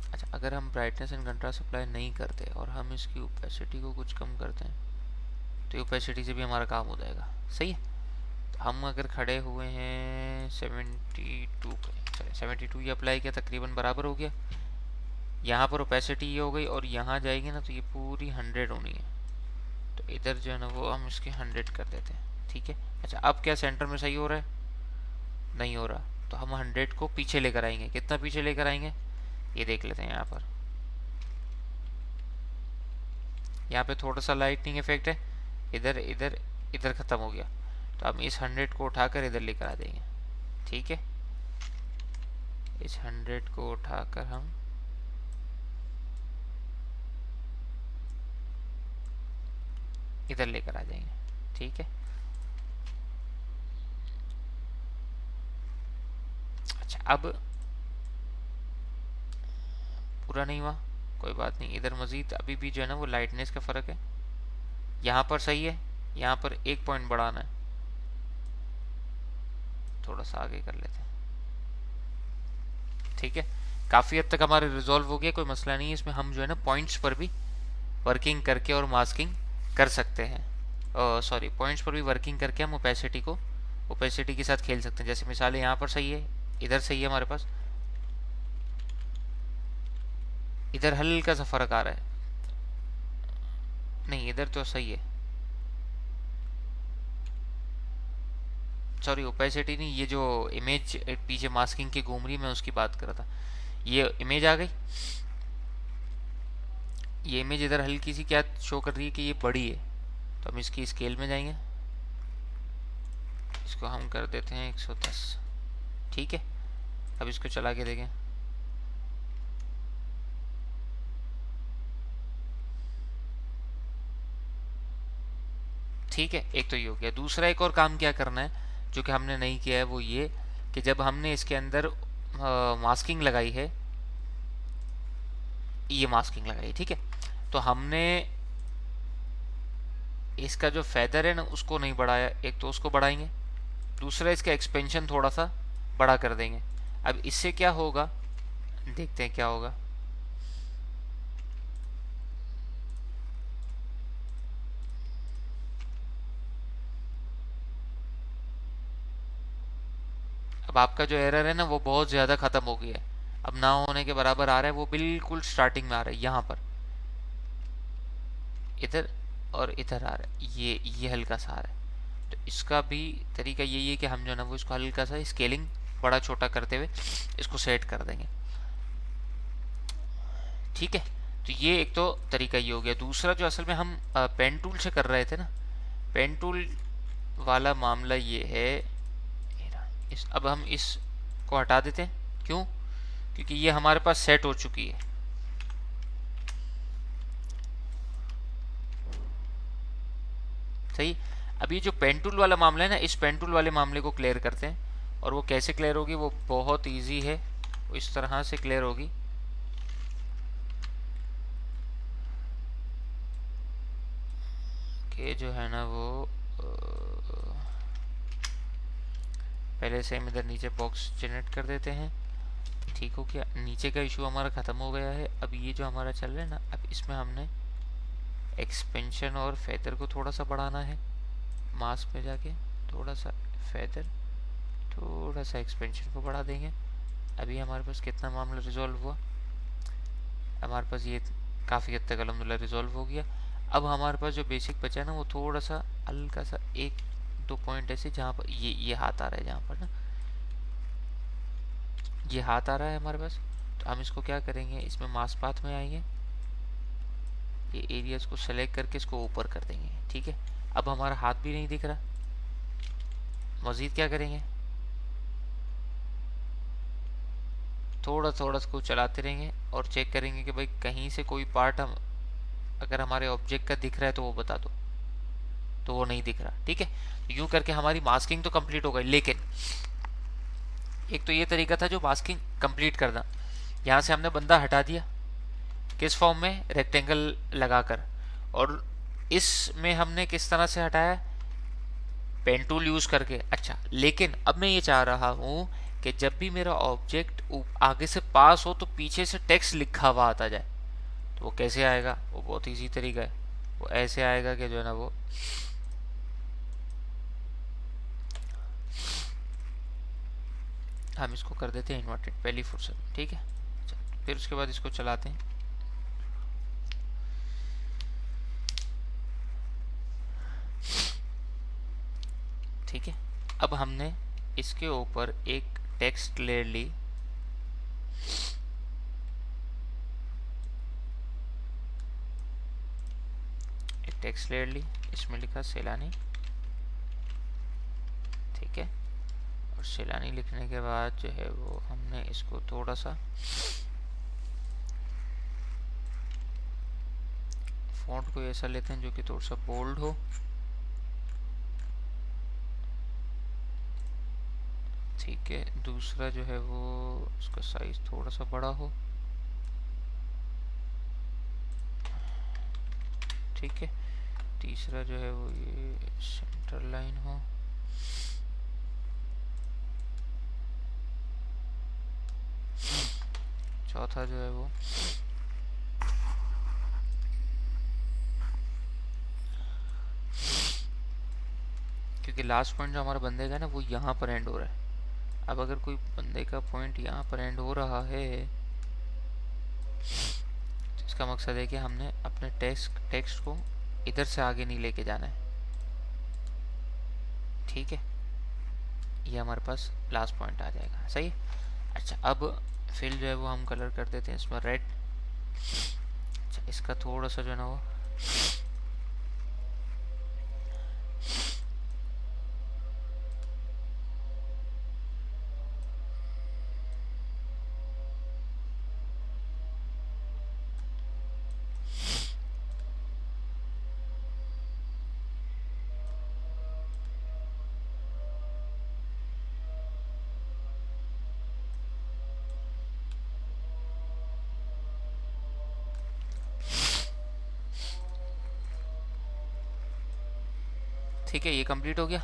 [SPEAKER 1] अच्छा, अगर हम ब्राइटनेस एंड कंट्रास्ट अप्लाई नहीं करते और हम इसकी ओपेसिटी को कुछ कम करते हैं, तो ओपेसिटी से भी हमारा काम हो जाएगा। सही है, तो हम अगर खड़े हुए हैं 72 पे, चलिए 72 ये अप्लाई किया, तकरीबन बराबर हो गया। यहाँ पर ओपेसिटी ये हो गई और यहाँ जाएगी ना तो ये पूरी 100 होनी है, तो इधर जो है ना वो हम इसके 100 कर देते हैं। ठीक है, अच्छा, अब क्या सेंटर में सही हो रहा है? नहीं हो रहा, तो हम 100 को पीछे लेकर आएंगे। कितना पीछे लेकर आएंगे ये देख लेते हैं। यहाँ पे थोड़ा सा लाइटनिंग इफेक्ट है, इधर इधर इधर ख़त्म हो गया, तो हम इस 100 को उठाकर इधर लेकर आ देंगे। ठीक है, इस 100 को उठाकर हम इधर लेकर आ जाएंगे। ठीक है, अच्छा, अब पूरा नहीं हुआ, कोई बात नहीं, इधर मज़ीद अभी भी जो है ना वो लाइटनेस का फ़र्क है। यहाँ पर सही है, यहाँ पर 1 पॉइंट बढ़ाना है, थोड़ा सा आगे कर लेते हैं। ठीक है, काफ़ी हद तक हमारे रिजॉल्व हो गया, कोई मसला नहीं है। इसमें हम जो है ना पॉइंट्स पर भी वर्किंग करके और मास्किंग कर सकते हैं। सॉरी, पॉइंट्स पर भी वर्किंग करके हम ओपेसिटी को ओपेसिटी के साथ खेल सकते हैं। जैसे मिसाल है यहाँ पर सही है, इधर सही है हमारे पास, इधर हल्का सा फर्क आ रहा है, नहीं इधर तो सही है, सॉरी ओपेसिटी नहीं, ये जो इमेज पीछे मास्किंग की घूम रही मैं उसकी बात कर रहा था। ये इमेज आ गई, ये इमेज इधर हल्की सी क्या शो कर रही है कि ये बड़ी है, तो हम इसकी स्केल में जाएंगे, इसको हम कर देते हैं 110। ठीक है, अब इसको चला के देखें, ठीक है, एक तो ये हो गया। दूसरा एक और काम क्या करना है जो कि हमने नहीं किया है, वो ये कि जब हमने इसके अंदर मास्किंग लगाई है, ये मास्किंग लगाई, ठीक है, तो हमने इसका जो फेदर है ना उसको नहीं बढ़ाया, एक तो उसको बढ़ाएंगे, दूसरा इसका एक्सपेंशन थोड़ा सा बड़ा कर देंगे। अब इससे क्या होगा, देखते हैं क्या होगा। अब आपका जो एरर है ना वो बहुत ज़्यादा ख़त्म हो गया है, अब ना होने के बराबर आ रहा है, वो बिल्कुल स्टार्टिंग में आ रहा है, यहाँ पर इधर और इधर आ रहा है, ये हल्का सा आ रहा है। तो इसका भी तरीका यही है कि हम जो है ना वो इसको हल्का सा स्केलिंग बड़ा छोटा करते हुए इसको सेट कर देंगे। ठीक है, तो ये एक तो तरीका ये हो गया। दूसरा जो असल में हम पेन टूल से कर रहे थे ना, पेन टूल वाला मामला ये है, अब हम इसको हटा देते हैं, क्यों, क्योंकि ये हमारे पास सेट हो चुकी है। सही, अभी जो पेन टूल वाला मामला है ना, इस पेन टूल वाले मामले को क्लियर करते हैं, और वो कैसे क्लियर होगी, वो बहुत इजी है, वो इस तरह से क्लियर होगी। कि जो है ना वो पहले से हम इधर नीचे बॉक्स जनरेट कर देते हैं, ठीक हो गया, नीचे का इशू हमारा ख़त्म हो गया है। अब ये जो हमारा चल रहा है ना, अब इसमें हमने एक्सपेंशन और फेदर को थोड़ा सा बढ़ाना है, मास्क में जाके थोड़ा सा फेदर, थोड़ा सा एक्सपेंशन को बढ़ा देंगे। अभी हमारे पास कितना मामला रिजॉल्व हुआ, हमारे पास ये काफ़ी हद तक अल्हम्दुलिल्लाह रिजॉल्व हो गया। अब हमारे पास जो बेसिक बचा है ना, वो थोड़ा सा हल्का सा एक दो पॉइंट ऐसे जहाँ पर ये हाथ आ रहा है, जहाँ पर ना ये हाथ आ रहा है हमारे पास, तो हम इसको क्या करेंगे, इसमें मास्क पाथ में आएंगे, ये एरियाज को सेलेक्ट करके इसको ऊपर कर देंगे। ठीक है, अब हमारा हाथ भी नहीं दिख रहा, मज़ीद क्या करेंगे, थोड़ा थोड़ा इसको चलाते रहेंगे और चेक करेंगे कि भाई कहीं से कोई पार्ट हम अगर हमारे ऑब्जेक्ट का दिख रहा है तो वो बता दो, तो वो नहीं दिख रहा। ठीक है, यूं करके हमारी मास्किंग तो कंप्लीट हो गई। लेकिन एक तो ये तरीका था जो मास्किंग कंप्लीट करना, यहाँ से हमने बंदा हटा दिया, किस फॉर्म में, रेक्टेंगल लगाकर, और इसमें हमने किस तरह से हटाया, पेन टूल यूज करके। अच्छा, लेकिन अब मैं ये चाह रहा हूँ कि जब भी मेरा ऑब्जेक्ट आगे से पास हो तो पीछे से टेक्स्ट लिखा हुआ आता जाए, तो वो कैसे आएगा, वो बहुत ईजी तरीका है, वो ऐसे आएगा कि जो है ना वो हम इसको कर देते हैं इन्वर्टेड पहली फुर्सत में। ठीक है, फिर उसके बाद इसको चलाते हैं, ठीक है। अब हमने इसके ऊपर एक टेक्स्ट लेयर ली, एक टेक्स्ट लेयर ली, इसमें लिखा सैलानी, ठीक है, और सैलानी लिखने के बाद जो है वो हमने इसको थोड़ा सा फॉन्ट को ऐसा लेते हैं जो कि थोड़ा सा बोल्ड हो, ठीक है। दूसरा जो है वो उसका साइज थोड़ा सा बड़ा हो, ठीक है। तीसरा जो है वो ये सेंटर लाइन हो, चौथा जो है वो क्योंकि लास्ट पॉइंट जो हमारा बंदे का है ना वो यहाँ पर एंड हो रहा है। अब अगर कोई बंदे का पॉइंट यहाँ पर एंड हो रहा है, तो इसका मकसद है कि हमने अपने टेक्स्ट को इधर से आगे नहीं लेके जाना है। ठीक है, ये हमारे पास लास्ट पॉइंट आ जाएगा। सही है। अच्छा, अब फिल जो है वो हम कलर कर देते हैं इसमें रेड। अच्छा, इसका थोड़ा सा जो है ना वो ठीक है, ये कंप्लीट हो गया।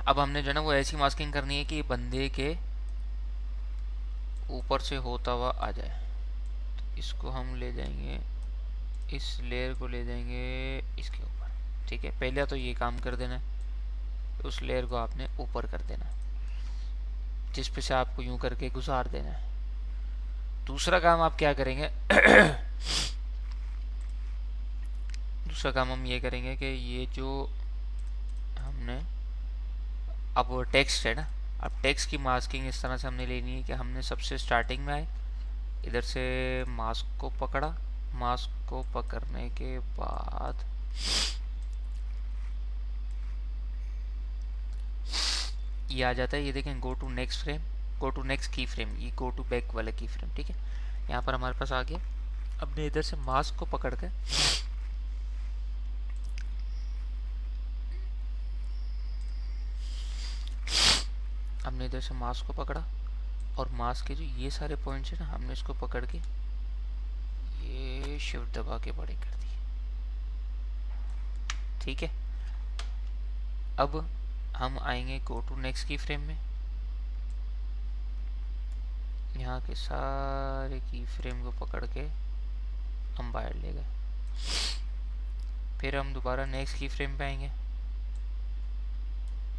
[SPEAKER 1] अब हमने जो है ना वो ऐसी मास्किंग करनी है कि बंदे के ऊपर से होता हुआ आ जाए। तो इसको हम ले जाएंगे, इस लेयर को ले जाएंगे इसके ऊपर। ठीक है, पहले तो ये काम कर देना है, उस लेयर को आपने ऊपर कर देना है, जिस पे से आपको यूं करके गुजार देना है। दूसरा काम आप क्या करेंगे दूसरा काम हम ये करेंगे कि ये जो हमने अब टेक्स्ट है ना, अब टेक्स्ट की मास्किंग इस तरह से हमने लेनी है कि हमने सबसे स्टार्टिंग में आए, इधर से मास्क को पकड़ा, मास्क को पकड़ने के बाद ये आ जाता है। ये देखें, go to next frame, go to next key frame, ये गो टू बैक वाला की फ्रेम। ठीक है, यहाँ पर हमारे पास आ गया। अब इधर से मास्क को पकड़ के हमने इधर से मास्क को पकड़ा और मास्क के जो ये सारे पॉइंट्स है ना, हमने इसको पकड़ के ये शिफ्ट दबा के बड़े कर दिए। ठीक है, अब हम आएंगे गो टू नेक्स्ट की फ्रेम में, यहाँ के सारे की फ्रेम को पकड़ के हम बाहर ले गए। फिर हम दोबारा नेक्स्ट की फ्रेम पे आएंगे,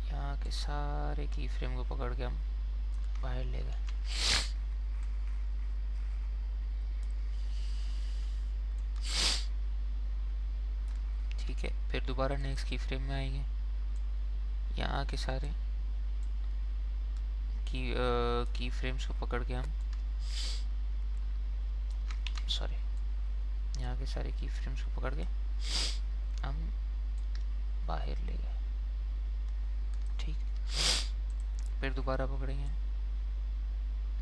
[SPEAKER 1] यहाँ के सारे की फ्रेम को पकड़ के हम बाहर ले गए। ठीक है, फिर दोबारा नेक्स्ट की फ्रेम में आएंगे, यहाँ के सारे की फ्रेम्स को पकड़ के हम यहाँ के सारे की फ्रेम्स को पकड़ के हम बाहर ले गए। ठीक, फिर दोबारा पकड़ेंगे,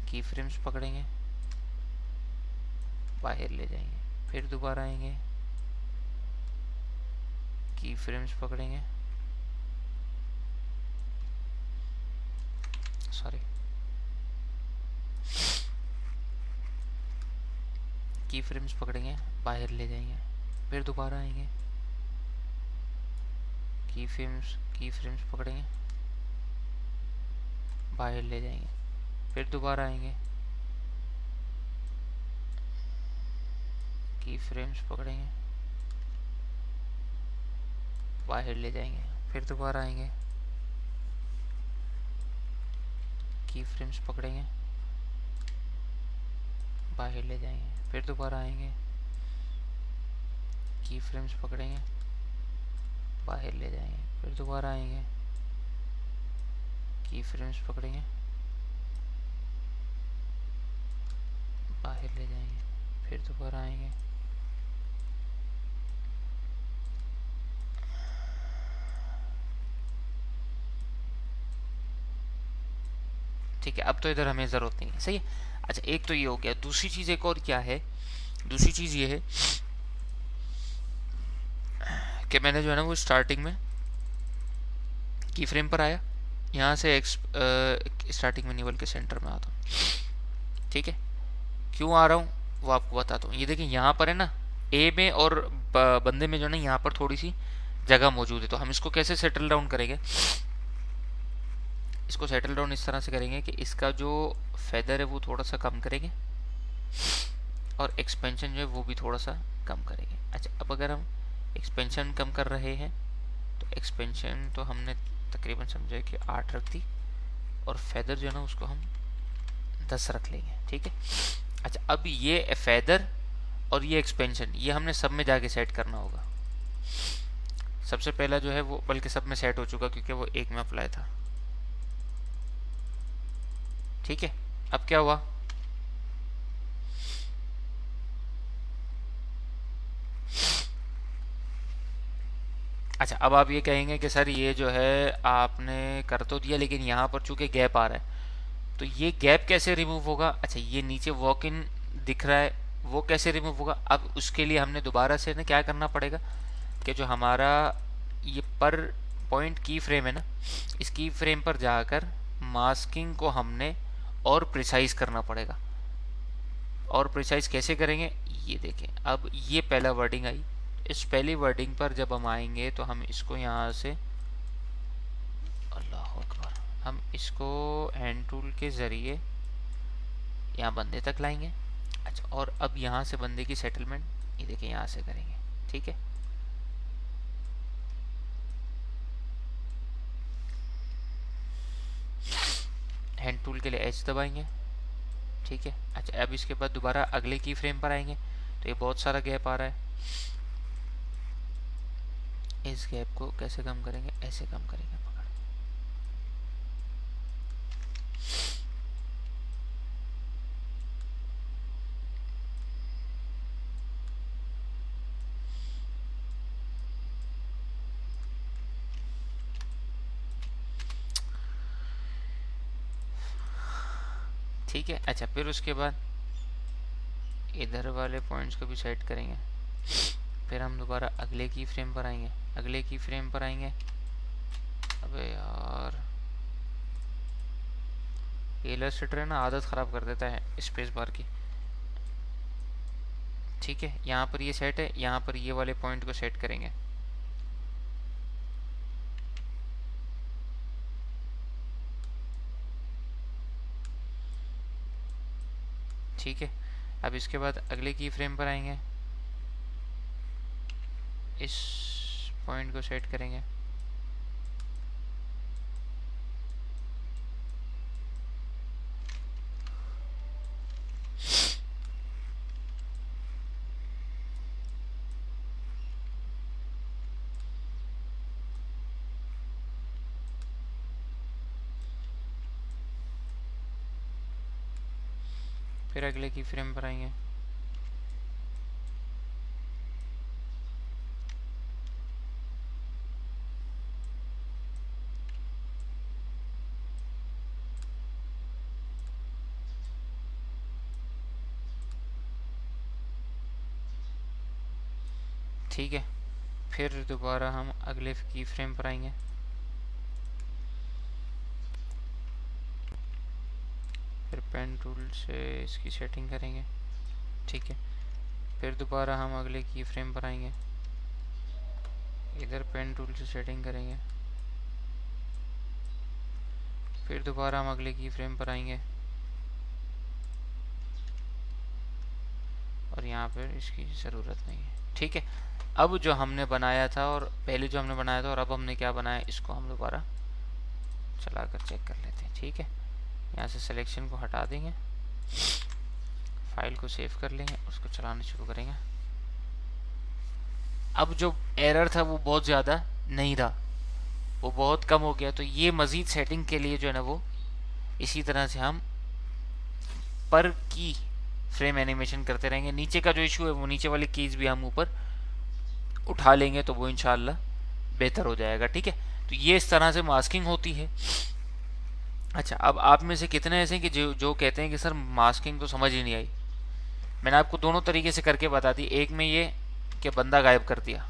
[SPEAKER 1] की फ्रेम्स पकड़ेंगे, बाहर ले जाएंगे। फिर दोबारा आएंगे, की फ्रेम्स पकड़ेंगे, की फ्रेम्स पकड़ेंगे, बाहर ले जाएंगे। फिर दोबारा आएंगे, की फ्रेम्स पकड़ेंगे, बाहर ले जाएंगे। फिर दोबारा आएंगे, की फ्रेम्स पकड़ेंगे, बाहर ले जाएंगे। फिर दोबारा आएंगे, की फ्रेम्स पकड़ेंगे, बाहर ले जाएंगे। फिर दोबारा आएंगे, की फ्रेम्स पकड़ेंगे, बाहर ले जाएंगे। फिर दोबारा आएंगे, की फ्रेम्स पकड़ेंगे, बाहर ले जाएंगे। फिर दोबारा आएंगे, ठीक है। अब तो इधर हमें ज़रूरत नहीं है, सही है। अच्छा, एक तो ये हो गया। दूसरी चीज़ एक और क्या है, दूसरी चीज़ ये है कि मैंने जो है ना वो स्टार्टिंग में की फ्रेम पर आया, यहाँ से स्टार्टिंग में नहीं बल्कि सेंटर में आता हूँ। ठीक है, क्यों आ रहा हूँ वो आपको बताता हूँ। ये देखिए, यहाँ पर है ना ए में और बंदे में जो है ना यहाँ पर थोड़ी सी जगह मौजूद है। तो हम इसको कैसे सेटल डाउन करेंगे, इसको सेटल डाउन इस तरह से करेंगे कि इसका जो फेदर है वो थोड़ा सा कम करेंगे और एक्सपेंशन जो है वो भी थोड़ा सा कम करेंगे। अच्छा, अब अगर हम एक्सपेंशन कम कर रहे हैं तो एक्सपेंशन तो हमने तकरीबन समझा कि 8 रख दी, और फेदर जो है ना उसको हम 10 रख लेंगे, ठीक है। अच्छा, अब ये फेदर और ये एक्सपेंशन ये हमने सब में जाके सेट करना होगा। सबसे पहला जो है वो बल्कि सब में सेट हो चुका क्योंकि वो एक में अप्लाई था, ठीक है। अब क्या हुआ, अच्छा अब आप ये कहेंगे कि सर ये जो है आपने कर तो दिया लेकिन यहाँ पर चूंकि गैप आ रहा है, तो ये गैप कैसे रिमूव होगा। अच्छा, ये नीचे वॉक इन दिख रहा है, वो कैसे रिमूव होगा। अब उसके लिए हमने दोबारा से ना क्या करना पड़ेगा कि जो हमारा ये पर पॉइंट की फ्रेम है ना, इस की फ्रेम पर जाकर मास्किंग को हमने और प्रिसाइज करना पड़ेगा। और प्रिसाइज कैसे करेंगे, ये देखें। अब ये पहला वर्डिंग आई, इस पहली वर्डिंग पर जब हम आएंगे तो हम इसको यहाँ से, अल्लाह अकबर, हम इसको हैंड टूल के ज़रिए यहाँ बंदे तक लाएंगे। अच्छा, और अब यहाँ से बंदे की सेटलमेंट ये देखिए यहाँ से करेंगे, ठीक है। हैंड टूल के लिए एच दबाएंगे, ठीक है। अच्छा, अब इसके बाद दोबारा अगले की फ्रेम पर आएंगे तो ये बहुत सारा गैप आ रहा है, इस गैप को कैसे कम करेंगे, ऐसे कम करेंगे पकड़। ठीक है। अच्छा, फिर उसके बाद इधर वाले पॉइंट्स को भी सेट करेंगे। फिर हम दोबारा अगले की फ्रेम पर आएंगे, अगले की फ्रेम पर आएंगे। अबे यार, इलस्ट्रेटर है ना आदत ख़राब कर देता है स्पेस बार की। ठीक है, यहाँ पर ये सेट है, यहाँ पर ये वाले पॉइंट को सेट करेंगे। ठीक है, अब इसके बाद अगले की फ्रेम पर आएंगे, इस पॉइंट को सेट करेंगे। फिर अगले की फ्रेम पर आएंगे, ठीक है। फिर दोबारा हम अगले की फ्रेम पर आएंगे, फिर पेन टूल से इसकी सेटिंग करेंगे, ठीक है। फिर दोबारा हम अगले की फ्रेम पर आएंगे, इधर पेन टूल से सेटिंग करेंगे। फिर दोबारा हम अगले की फ्रेम पर आएंगे और यहाँ पर इसकी ज़रूरत नहीं है, ठीक है। अब जो हमने बनाया था और पहले जो हमने बनाया था और अब हमने क्या बनाया, इसको हम दोबारा चला कर चेक कर लेते हैं, ठीक है। यहाँ से सिलेक्शन को हटा देंगे, फाइल को सेव कर लेंगे, उसको चलाना शुरू करेंगे। अब जो एरर था वो बहुत ज़्यादा नहीं था, वो बहुत कम हो गया। तो ये मज़ीद सेटिंग के लिए जो है ना वो इसी तरह से हम पर की फ्रेम एनिमेशन करते रहेंगे। नीचे का जो इशू है वो नीचे वाली कीज़ भी हम ऊपर उठा लेंगे तो वो इंशाल्लाह बेहतर हो जाएगा, ठीक है। तो ये इस तरह से मास्किंग होती है। अच्छा, अब आप में से कितने ऐसे हैं कि जो कहते हैं कि सर मास्किंग तो समझ ही नहीं आई। मैंने आपको दोनों तरीके से करके बता दी, एक में ये कि बंदा गायब कर दिया,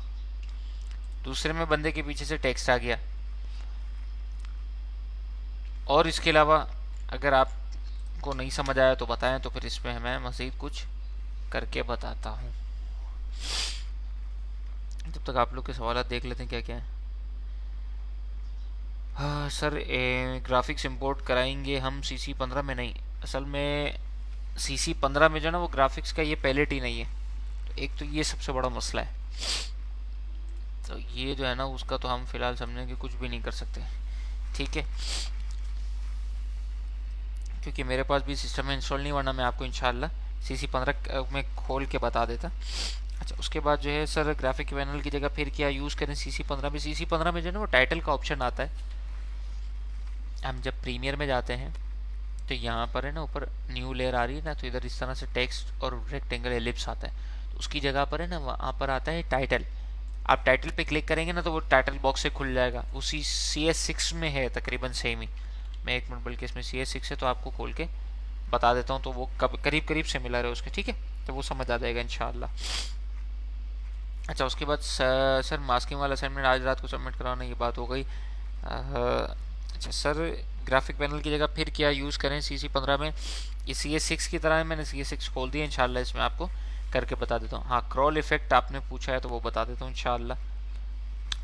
[SPEAKER 1] दूसरे में बंदे के पीछे से टेक्स्ट आ गया। और इसके अलावा अगर आपको नहीं समझ आया तो बताएं, तो फिर इसमें मैं मज़ीद कुछ करके बताता हूँ। जब तक आप लोग के सवाल देख लेते हैं क्या क्या है। हाँ सर, ग्राफिक्स इंपोर्ट कराएंगे हम CC15 में। नहीं, असल में CC15 में जो है ना वो ग्राफिक्स का ये पैलेट ही नहीं है, तो एक तो ये सबसे बड़ा मसला है। तो ये जो है ना उसका तो हम फिलहाल समझें कि कुछ भी नहीं कर सकते, ठीक है, क्योंकि मेरे पास भी सिस्टम में इंस्टॉल नहीं, वरना मैं आपको इंशाल्लाह CC15 में खोल के बता देता। अच्छा, उसके बाद जो है सर ग्राफिक पैनल की जगह फिर क्या यूज़ करें CC15 में? CC15 में जो है ना वो टाइटल का ऑप्शन आता है। हम जब प्रीमियर में जाते हैं तो यहाँ पर है ना ऊपर न्यू लेयर आ रही है ना, तो इधर इस तरह से टेक्स्ट और रेक्टेंगल एलिप्स आता है, तो उसकी जगह पर है ना वहाँ पर आता है टाइटल। आप टाइटल पे क्लिक करेंगे ना तो वो टाइटल बॉक्स से खुल जाएगा, उसी CS6 में है तकरीबन सेम ही। मैं एक मिनट, बल्कि इसमें CS6 है तो आपको खोल के बता देता हूँ, तो वो करीब करीब से मिला रहे उसके, ठीक है, तो वो समझ आ जाएगा इंशाल्लाह। अच्छा, उसके बाद सर मास्किंग वाला असाइनमेंट आज रात को सबमिट कराना, ये बात हो गई। अच्छा सर, ग्राफिक पैनल की जगह फिर क्या यूज़ करें CC15 में? ये CS6 की तरह है, मैंने CS6 खोल दिया, इंशाल्लाह इसमें आपको करके बता देता हूँ। हाँ, क्रॉल इफेक्ट आपने पूछा है तो वो बता देता हूँ इंशाल्लाह।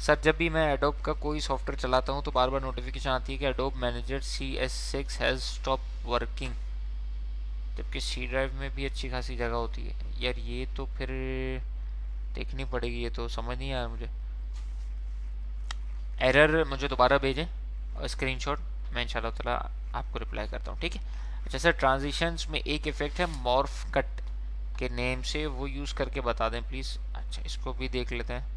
[SPEAKER 1] सर जब भी मैं एडोब का कोई सॉफ्टवेयर चलाता हूँ तो बार बार नोटिफिकेशन आती है कि adobe manager CS6 has stop working, जबकि C ड्राइव में भी अच्छी खासी जगह होती है। यार ये तो फिर देखनी पड़ेगी, ये तो समझ नहीं आया मुझे। एरर मुझे दोबारा भेजें और स्क्रीनशॉट, मैं इंशाल्लाह ताला आपको रिप्लाई करता हूँ, ठीक है। अच्छा सर, ट्रांजिशंस में एक इफेक्ट है मॉर्फ कट के नेम से, वो यूज़ करके बता दें प्लीज़। अच्छा, इसको भी देख लेते हैं।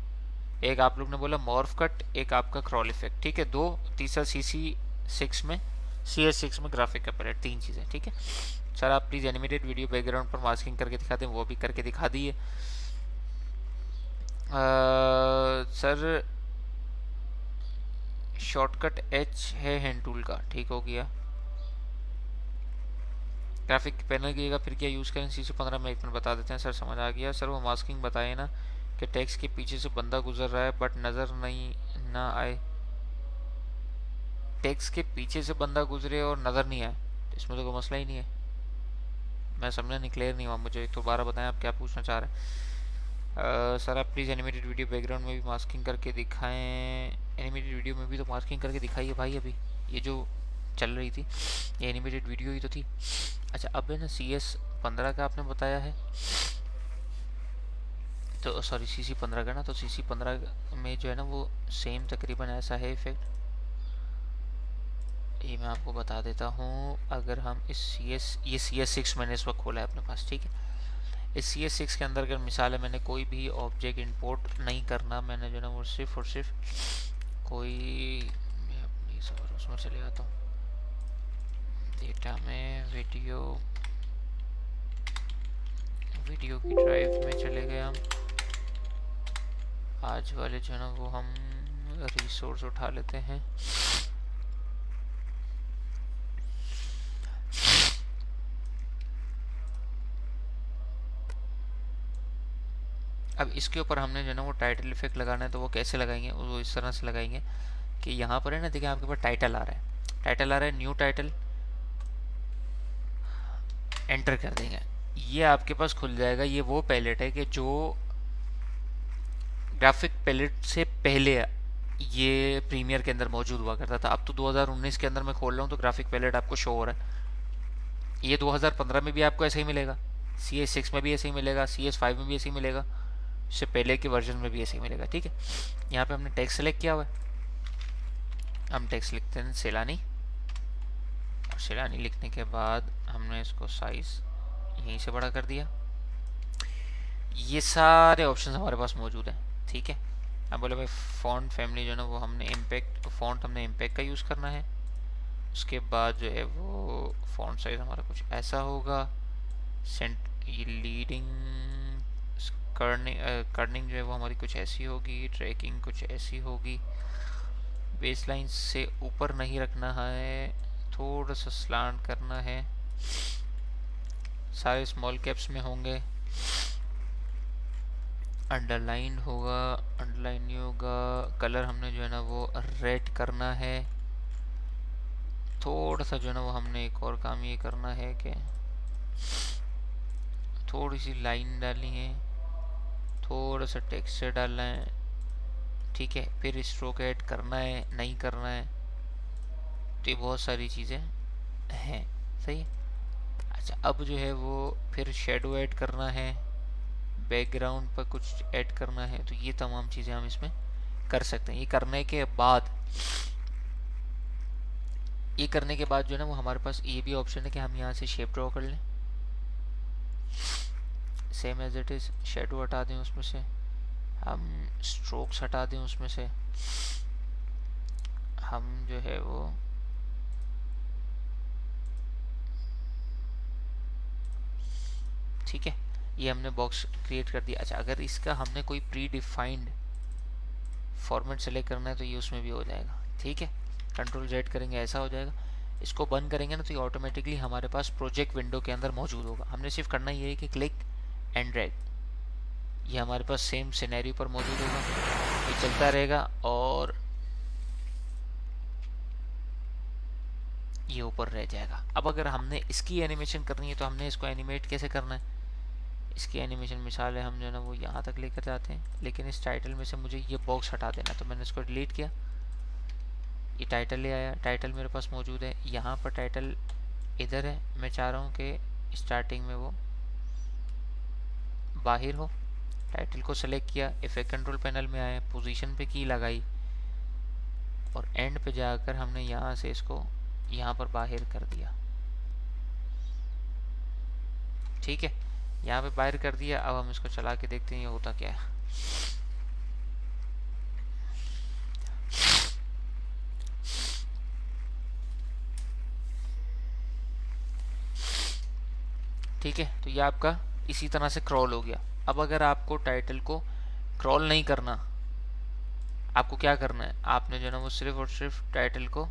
[SPEAKER 1] एक आप लोग ने बोला मॉर्फ कट, एक आपका क्रॉल इफेक्ट, ठीक है, दो। तीसरा CS6 में ग्राफिक का पैलेट, तीन चीज़ें, ठीक है। सर आप प्लीज़ एनिमेटेड वीडियो बैकग्राउंड पर मास्किंग करके दिखा दें, वो भी करके दिखा दिए। सर शॉर्टकट H है हैंड टूल का, ठीक हो गया। ग्राफिक पैनल की जगह फिर क्या यूज़ करें CC15 में? एक मिनट बता देते हैं सर, समझ आ गया। सर वो मास्किंग बताए ना कि टेक्स्ट के पीछे से बंदा गुजर रहा है बट नज़र नहीं ना आए, टेक्स्ट के पीछे से बंदा गुजरे और नज़र नहीं आए, तो इसमें तो कोई मसला ही नहीं है। मैं समझना नहीं, क्लियर नहीं हुआ मुझे, दोबारा बताएं आप क्या पूछना चाह रहे हैं। सर आप प्लीज़ एनिमेटेड वीडियो बैकग्राउंड में भी मास्किंग करके दिखाएं। एनिमेटेड वीडियो में भी तो मास्किंग करके दिखाई है भाई, अभी ये जो चल रही थी ये एनिमेटेड वीडियो ही तो थी। अच्छा, अब है ना CS15 का आपने बताया है, तो सॉरी CC15 का ना, तो CC15 में जो है ना वो सेम तकरीबन ऐसा है इफेक्ट, ये मैं आपको बता देता हूँ। अगर हम इस ये CS6 मैंने इस वक्त खोला है अपने पास, ठीक है। इस CS6 के अंदर अगर मिसाल है मैंने कोई भी ऑब्जेक्ट इंपोर्ट नहीं करना, मैंने जो है ना वो सिर्फ और सिर्फ कोई, मैं अपनी सर उसमें चले जाता हूँ, डेटा में वीडियो की ड्राइव में चले गए हम। आज वाले जो है ना वो हम रिसोर्स उठा लेते हैं। अब इसके ऊपर हमने जो है ना वो टाइटल इफेक्ट लगाना है, तो वो कैसे लगाएंगे? वो इस तरह से लगाएंगे कि यहाँ पर है ना, देखिए आपके पास टाइटल आ रहा है, न्यू टाइटल, एंटर कर देंगे, ये आपके पास खुल जाएगा। ये वो पैलेट है कि जो ग्राफिक पैलेट से पहले ये प्रीमियर के अंदर मौजूद हुआ करता था। अब तो 2019 के अंदर मैं खोल रहा हूँ तो ग्राफिक पैलेट आपको शो हो रहा है। ये 2015 में भी आपको ऐसे ही मिलेगा, CS6 में भी ऐसे ही मिलेगा, CS5 में भी ऐसे ही मिलेगा, इससे पहले के वर्जन में भी ऐसे ही मिलेगा, ठीक है। यहाँ पे हमने टेक्स्ट सेलेक्ट किया हुआ है, हम टेक्स्ट लिखते हैं सैलानी, और सैलानी लिखने के बाद हमने इसको साइज यहीं से बड़ा कर दिया। ये सारे ऑप्शन हमारे पास मौजूद हैं, ठीक है। अब बोले भाई फॉन्ट फैमिली जो है ना वो हमने इम्पैक्ट, फॉन्ट हमने इम्पैक्ट का यूज़ करना है। उसके बाद जो है वो फॉन्ट साइज हमारा कुछ ऐसा होगा, ये लीडिंग कर्निंग जो है वो हमारी कुछ ऐसी होगी, ट्रैकिंग कुछ ऐसी होगी, बेसलाइन से ऊपर नहीं रखना है, थोड़ा सा स्लांट करना है, सारे स्मॉल कैप्स में होंगे, अंडरलाइन होगा, अंडरलाइन नहीं होगा, कलर हमने जो है ना वो रेड करना है, थोड़ा सा जो है ना वो हमने एक और काम ये करना है कि थोड़ी सी लाइन डालनी है, थोड़ा सा टेक्सचर डालना है, ठीक है, फिर स्ट्रोक ऐड करना है नहीं करना है, तो ये बहुत सारी चीज़ें हैं, सही है। अच्छा, अब जो है वो फिर शेडो ऐड करना है, बैकग्राउंड पर कुछ ऐड करना है, तो ये तमाम चीज़ें हम इसमें कर सकते हैं। ये करने के बाद जो है ना वो हमारे पास ये भी ऑप्शन है कि हम यहाँ से शेप ड्रॉ कर लें, same as it is. Shadow हटा दें उसमें से, हम स्ट्रोक्स हटा दें उसमें से, हम जो है वो ठीक है, ये हमने बॉक्स क्रिएट कर दिया। अच्छा, अगर इसका हमने कोई प्री डिफाइंड फॉर्मेट सेलेक्ट करना है तो ये उसमें भी हो जाएगा। ठीक है, कंट्रोल जेड करेंगे ऐसा हो जाएगा। इसको बंद करेंगे ना तो ये ऑटोमेटिकली हमारे पास प्रोजेक्ट विंडो के अंदर मौजूद होगा। हमने सिर्फ करना ये है कि क्लिक एंड ड्रैग, ये हमारे पास सेम सिनेरियो पर मौजूद होगा, ये चलता रहेगा और ये ऊपर रह जाएगा। अब अगर हमने इसकी एनिमेशन करनी है तो हमने इसको एनिमेट कैसे करना है, इसकी एनिमेशन मिसाल है हम जो है ना वो यहाँ तक लेकर जाते हैं, लेकिन इस टाइटल में से मुझे ये बॉक्स हटा देना, तो मैंने इसको डिलीट किया, ये टाइटल ले आया। टाइटल मेरे पास मौजूद है, यहाँ पर टाइटल इधर है, मैं चाह रहा हूँ कि स्टार्टिंग में वो बाहर हो। टाइटल को सेलेक्ट किया, इफेक्ट कंट्रोल पैनल में आए, पोजीशन पे की लगाई और एंड पे जाकर हमने यहाँ से इसको यहाँ पर बाहर कर दिया। ठीक है, यहाँ पे बाहर कर दिया। अब हम इसको चला के देखते हैं ये होता क्या है। ठीक है, तो ये आपका इसी तरह से क्रॉल हो गया। अब अगर आपको टाइटल को क्रॉल नहीं करना, आपको क्या करना है, आपने जो है ना वो सिर्फ और सिर्फ टाइटल को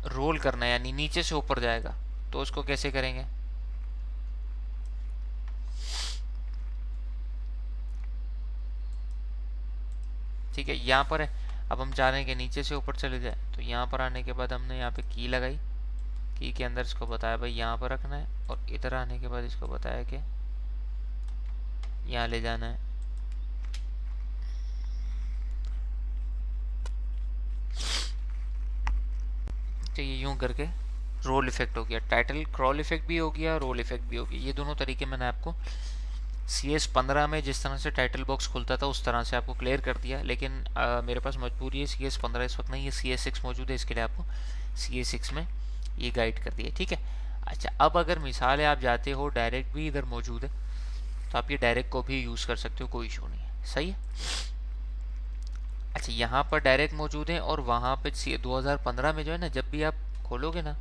[SPEAKER 1] रोल करना है, यानी नीचे से ऊपर जाएगा। तो उसको कैसे करेंगे, ठीक है, यहाँ पर है। अब हम चाह रहे हैं कि नीचे से ऊपर चले जाए, तो यहाँ पर आने के बाद हमने यहाँ पे की लगाई, की के अंदर इसको बताया भाई यहाँ पर रखना है, और इधर आने के बाद इसको बताया कि यहाँ ले जाना है। तो ये यूं करके रोल इफेक्ट हो गया, टाइटल क्रॉल इफेक्ट भी हो गया, रोल इफेक्ट भी हो गया। ये दोनों तरीके मैंने आपको CS15 में जिस तरह से टाइटल बॉक्स खुलता था उस तरह से आपको क्लियर कर दिया। लेकिन मेरे पास मजबूरी है, CS15 इस वक्त नहीं है, CS6 मौजूद है, इसके लिए आपको CS6 में ये गाइड कर दिया। ठीक है, अच्छा, अब अगर मिसाल है आप जाते हो, डायरेक्ट भी इधर मौजूद है, तो आप ये डायरेक्ट को भी यूज़ कर सकते हो, कोई इशू नहीं है। सही है, अच्छा, यहाँ पर डायरेक्ट मौजूद है और वहाँ पे 2015 में जो है ना, जब भी आप खोलोगे ना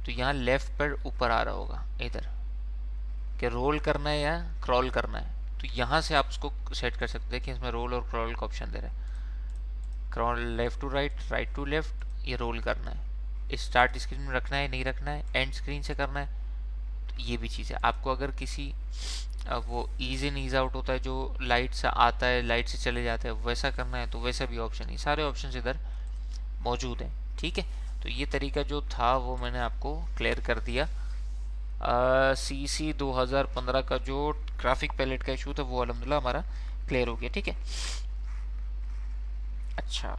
[SPEAKER 1] तो यहाँ लेफ्ट पर ऊपर आ रहा होगा इधर कि रोल करना है या क्रॉल करना है, तो यहाँ से आप उसको सेट कर सकते हैं। देखिए इसमें रोल और क्रॉल का ऑप्शन दे रहा है, crawl left to right, right to left, ये रोल करना है, स्टार्ट स्क्रीन में रखना है नहीं रखना है, एंड स्क्रीन से करना है, तो ये भी चीज़ है। आपको अगर किसी वो ईज इन ईज आउट होता है, जो लाइट से आता है लाइट से चले जाता है, वैसा करना है तो वैसा भी ऑप्शन है, सारे ऑप्शन इधर मौजूद हैं। ठीक है, तो ये तरीका जो था वो मैंने आपको क्लियर कर दिया। CC 2015 का जो ग्राफिक पैलेट का इशू था वो अल्हम्दुलिल्लाह हमारा क्लियर हो गया। ठीक है, अच्छा,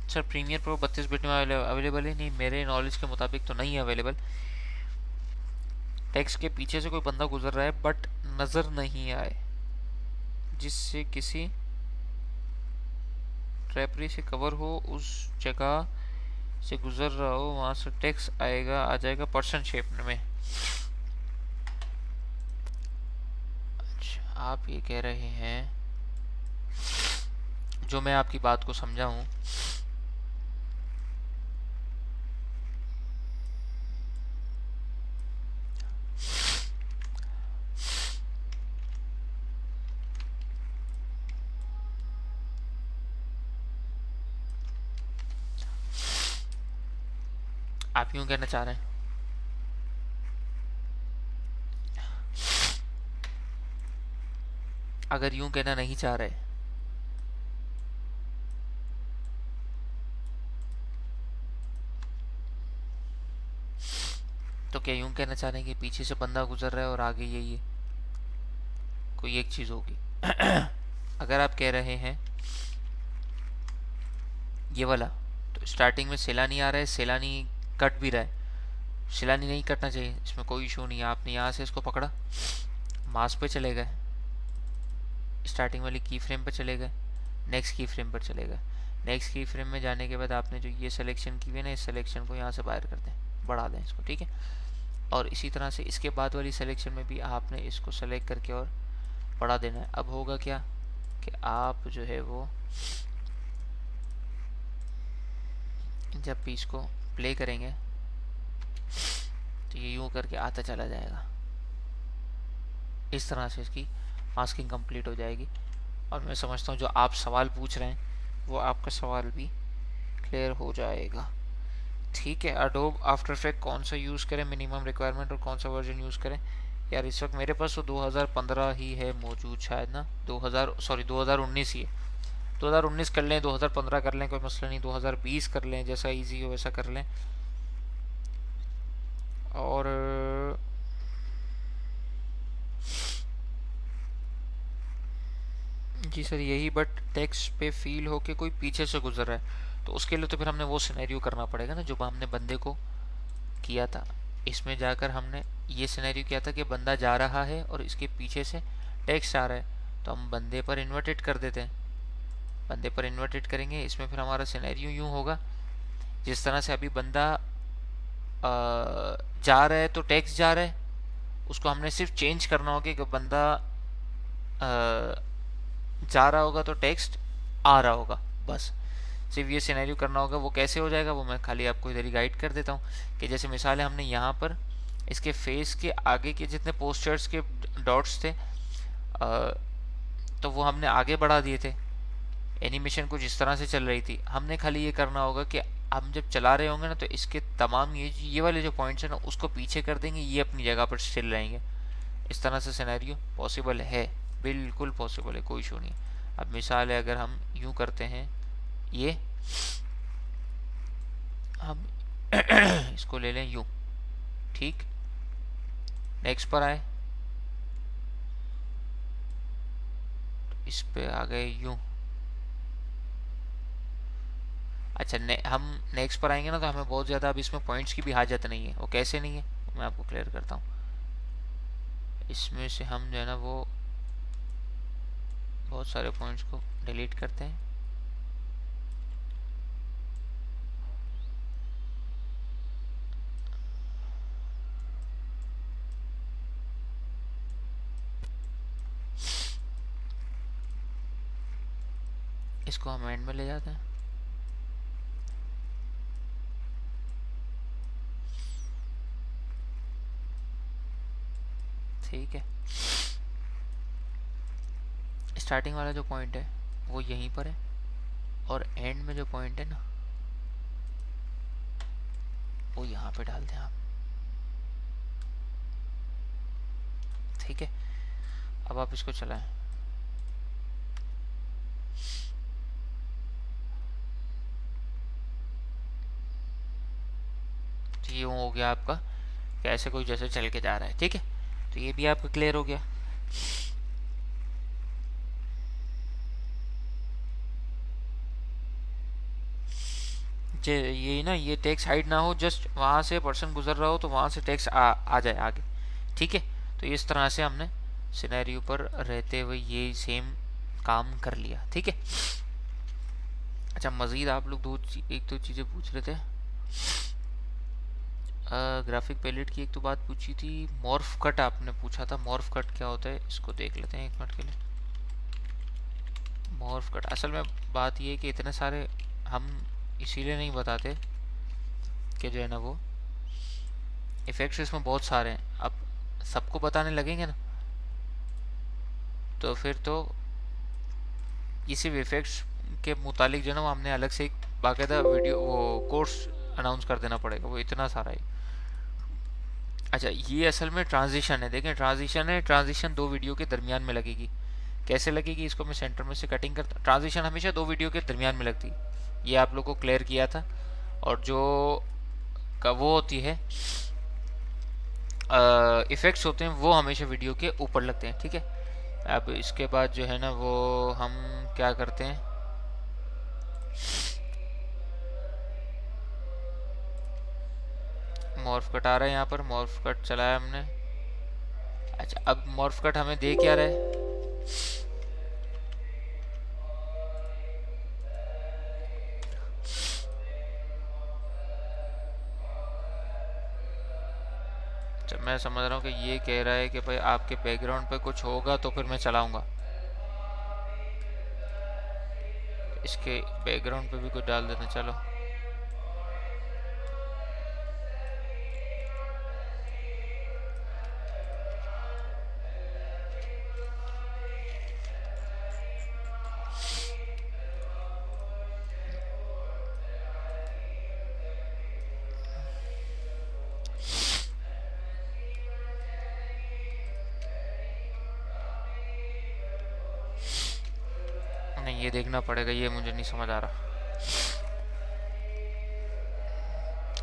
[SPEAKER 1] सर प्रीमियर प्रो 32 बिट में अवेलेबल है? नहीं, मेरे नॉलेज के मुताबिक तो नहीं है अवेलेबल। टेक्स्ट के पीछे से कोई बंदा गुजर रहा है बट नज़र नहीं आए, जिससे किसी ड्रैपरी से कवर हो, उस जगह से गुजर रहा हो, वहाँ से टेक्स्ट आ जाएगा पर्सन शेप में। अच्छा, आप ये कह रहे हैं, जो मैं आपकी बात को समझा हूँ, आप यूं कहना चाह रहे हैं, अगर यूं कहना नहीं चाह रहे तो क्या यूं कहना चाह रहे हैं कि पीछे से बंदा गुजर रहा है और आगे ये कोई एक चीज़ होगी? अगर आप कह रहे हैं ये वाला, तो स्टार्टिंग में सैलानी आ रहा है, सैलानी कट भी रहा है, सिलानी नहीं करना चाहिए, इसमें कोई इशू नहीं है। आपने यहाँ से इसको पकड़ा, मास्क पे चले गए, स्टार्टिंग वाली की फ्रेम पर चले गए, नेक्स्ट की फ्रेम पर चले गए। नेक्स्ट की फ्रेम में जाने के बाद आपने जो ये सिलेक्शन की हुई है ना, इस सिलेक्शन को यहाँ से बाहर कर दें, बढ़ा दें इसको, ठीक है। और इसी तरह से इसके बाद वाली सिलेक्शन में भी आपने इसको सेलेक्ट करके और बढ़ा देना है। अब होगा क्या कि आप जो है वो जब भी इसको प्ले करेंगे तो ये यूं करके आता चला जाएगा। इस तरह से इसकी मास्किंग कंप्लीट हो जाएगी। और मैं समझता हूँ जो आप सवाल पूछ रहे हैं वो आपका सवाल भी क्लियर हो जाएगा, ठीक है। एडोब आफ्टर इफेक्ट कौन सा यूज़ करें, मिनिमम रिक्वायरमेंट, और कौन सा वर्जन यूज़ करें? यार इस वक्त मेरे पास तो 2015 ही है मौजूद शायद ना, 2019 ही है। 2019 कर लें, 2015 कर लें, कोई मसला नहीं, 2020 कर लें, जैसा इजी हो वैसा कर लें। और जी सर यही, बट टेक्स्ट पे फील हो के कोई पीछे से गुजर रहा है, तो उसके लिए तो फिर हमने वो सिनेरियो करना पड़ेगा ना जो हमने बंदे को किया था। इसमें जाकर हमने ये सिनेरियो किया था कि बंदा जा रहा है और इसके पीछे से टेक्स्ट आ रहा है, तो हम बंदे पर इन्वर्टेड कर देते हैं। बंदे पर इन्वर्टेड करेंगे, इसमें फिर हमारा सिनेरियो यूँ होगा जिस तरह से अभी बंदा जा रहा है तो टेक्स्ट जा रहा है, उसको हमने सिर्फ चेंज करना होगा कि बंदा जा रहा होगा तो टेक्स्ट आ रहा होगा, बस सिर्फ ये सिनेरियो करना होगा। वो कैसे हो जाएगा वो मैं खाली आपको इधर ही गाइड कर देता हूँ कि जैसे मिसाल है, हमने यहाँ पर इसके फेस के आगे के जितने पोस्चर्स के डॉट्स थे तो वो हमने आगे बढ़ा दिए थे। एनिमेशन कुछ इस तरह से चल रही थी, हमने खाली ये करना होगा कि हम जब चला रहे होंगे ना तो इसके तमाम ये वाले जो पॉइंट्स हैं ना उसको पीछे कर देंगे, ये अपनी जगह पर स्टिल रहेंगे। इस तरह से सिनेरियो पॉसिबल है, बिल्कुल पॉसिबल है, कोई इशू नहीं। अब मिसाल है अगर हम यूं करते हैं, ये हम इसको ले लें यूं, ठीक, नेक्स्ट पर आए, इस पे आ गए यूं। अच्छा हम नेक्स्ट पर आएंगे ना तो हमें बहुत ज़्यादा अब इसमें पॉइंट्स की भी हाजत नहीं है। वो कैसे नहीं है मैं आपको क्लियर करता हूँ। इसमें से हम जो है ना वो बहुत सारे पॉइंट्स को डिलीट करते हैं। इसको हम एंड में ले जाते हैं, ठीक है। स्टार्टिंग वाला जो पॉइंट है वो यहीं पर है और एंड में जो पॉइंट है ना वो यहाँ पे डाल दें आप, ठीक है। अब आप इसको चलाएं, तो ये हो गया आपका कि ऐसे कोई जैसे चल के जा रहा है, ठीक है। तो ये भी आपका क्लियर हो गया। ये ना ये टेक्स्ट हाइड ना हो, जस्ट वहाँ से पर्सन गुजर रहा हो तो वहाँ से टेक्स्ट आ जाए आगे, ठीक है। तो इस तरह से हमने सिनेरियो पर रहते हुए ये सेम काम कर लिया, ठीक है। अच्छा मज़ीद आप लोग एक दो चीज़ें पूछ रहे थे। ग्राफिक पैलेट की एक तो बात पूछी थी, मॉर्फ कट आपने पूछा था। मॉर्फ कट क्या होता है इसको देख लेते हैं एक मिनट के लिए। मॉर्फ कट असल में बात ये है कि इतने सारे हम इसीलिए नहीं बताते कि जो है ना वो इफ़ेक्ट्स इसमें बहुत सारे हैं। अब सबको बताने लगेंगे ना तो फिर तो ये सिर्फ इफ़ेक्ट्स के मुतालिक जो है ना वो हमने अलग से एक बाकायदा वीडियो वो कोर्स अनाउंस कर देना पड़ेगा, वो इतना सारा है। अच्छा ये असल में ट्रांजिशन है, देखें ट्रांजिशन है, ट्रांजिशन दो वीडियो के दरमियान में लगेगी। कैसे लगेगी इसको मैं सेंटर में से कटिंग करता, ट्रांजिशन हमेशा दो वीडियो के दरमियान में लगती, ये आप लोग को क्लियर किया था। और जो का वो होती है इफ़ेक्ट्स होते हैं वो हमेशा वीडियो के ऊपर लगते हैं, ठीक है। अब इसके बाद जो है ना वो हम क्या करते हैं, मॉर्फ कट आ रहा है यहाँ पर, मॉर्फ कट चलाया हमने। अच्छा, अब मॉर्फ कट हमें दे क्या रहा है? अच्छा, मैं समझ रहा हूँ कि ये कह रहा है कि भाई आपके बैकग्राउंड पे कुछ होगा तो फिर मैं चलाऊंगा। इसके बैकग्राउंड पे भी कुछ डाल देते हैं, चलो। नहीं, ये देखना पड़ेगा, ये मुझे नहीं समझ आ रहा।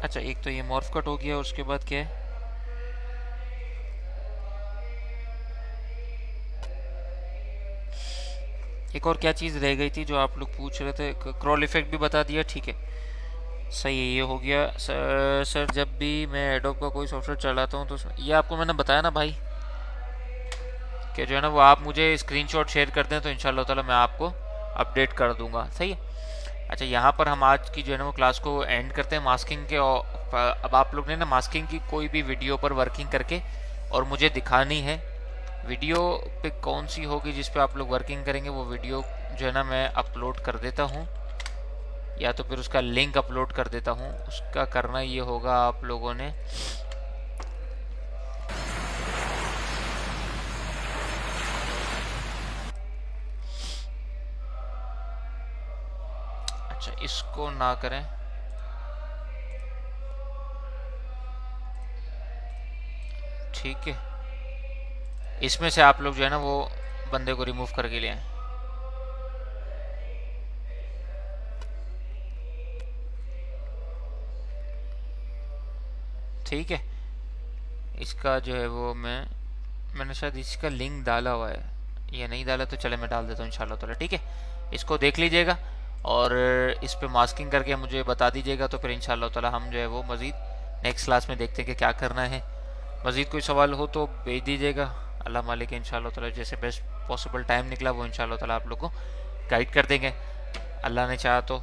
[SPEAKER 1] अच्छा, एक तो ये मॉर्फ कट हो गया, उसके बाद क्या है? एक और क्या चीज़ रह गई थी जो आप लोग पूछ रहे थे? क्रॉल इफेक्ट भी बता दिया, ठीक है, सही है, ये हो गया। सर जब भी मैं एडोब का कोई सॉफ्टवेयर चलाता हूँ तो ये आपको मैंने बताया ना भाई, कि जो है ना वो आप मुझे स्क्रीनशॉट शेयर कर दें तो इंशाल्लाह ताला मैं आपको अपडेट कर दूंगा, सही है। अच्छा, यहाँ पर हम आज की जो है ना वो क्लास को एंड करते हैं मास्किंग के। अब आप लोग ने ना मास्किंग की कोई भी वीडियो पर वर्किंग करके और मुझे दिखानी है। वीडियो पे कौन सी होगी जिस पे आप लोग वर्किंग करेंगे, वो वीडियो जो है ना मैं अपलोड कर देता हूँ, या तो फिर उसका लिंक अपलोड कर देता हूँ। उसका करना ये होगा आप लोगों ने, अच्छा इसको ना करें, ठीक है, इसमें से आप लोग जो है ना वो बंदे को रिमूव करके ले आए। ठीक है, इसका जो है वो मैंने शायद इसका लिंक डाला हुआ है, ये नहीं डाला तो चले मैं डाल देता हूँ इंशाल्लाह ताला, ठीक है। इसको देख लीजिएगा और इस पे मास्किंग करके मुझे बता दीजिएगा, तो फिर इंशाल्लाह ताला हम जो है वो मज़ीद नेक्स्ट क्लास में देखते हैं कि क्या करना है। मज़ीद कोई सवाल हो तो भेज दीजिएगा। अल्लाह मालिक इंशाल्लाह ताला जैसे बेस्ट पॉसिबल टाइम निकला वो इंशाल्लाह ताला आप लोग को गाइड कर देंगे, अल्लाह ने चाहा तो।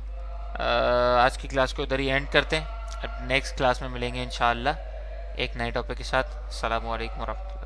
[SPEAKER 1] आज की क्लास को इधर ही एंड करते हैं, नेक्स्ट क्लास में मिलेंगे इंशाल्लाह एक नए टॉपिक के साथ। अस्सलामु अलैकुम वरहमतुल्लाह।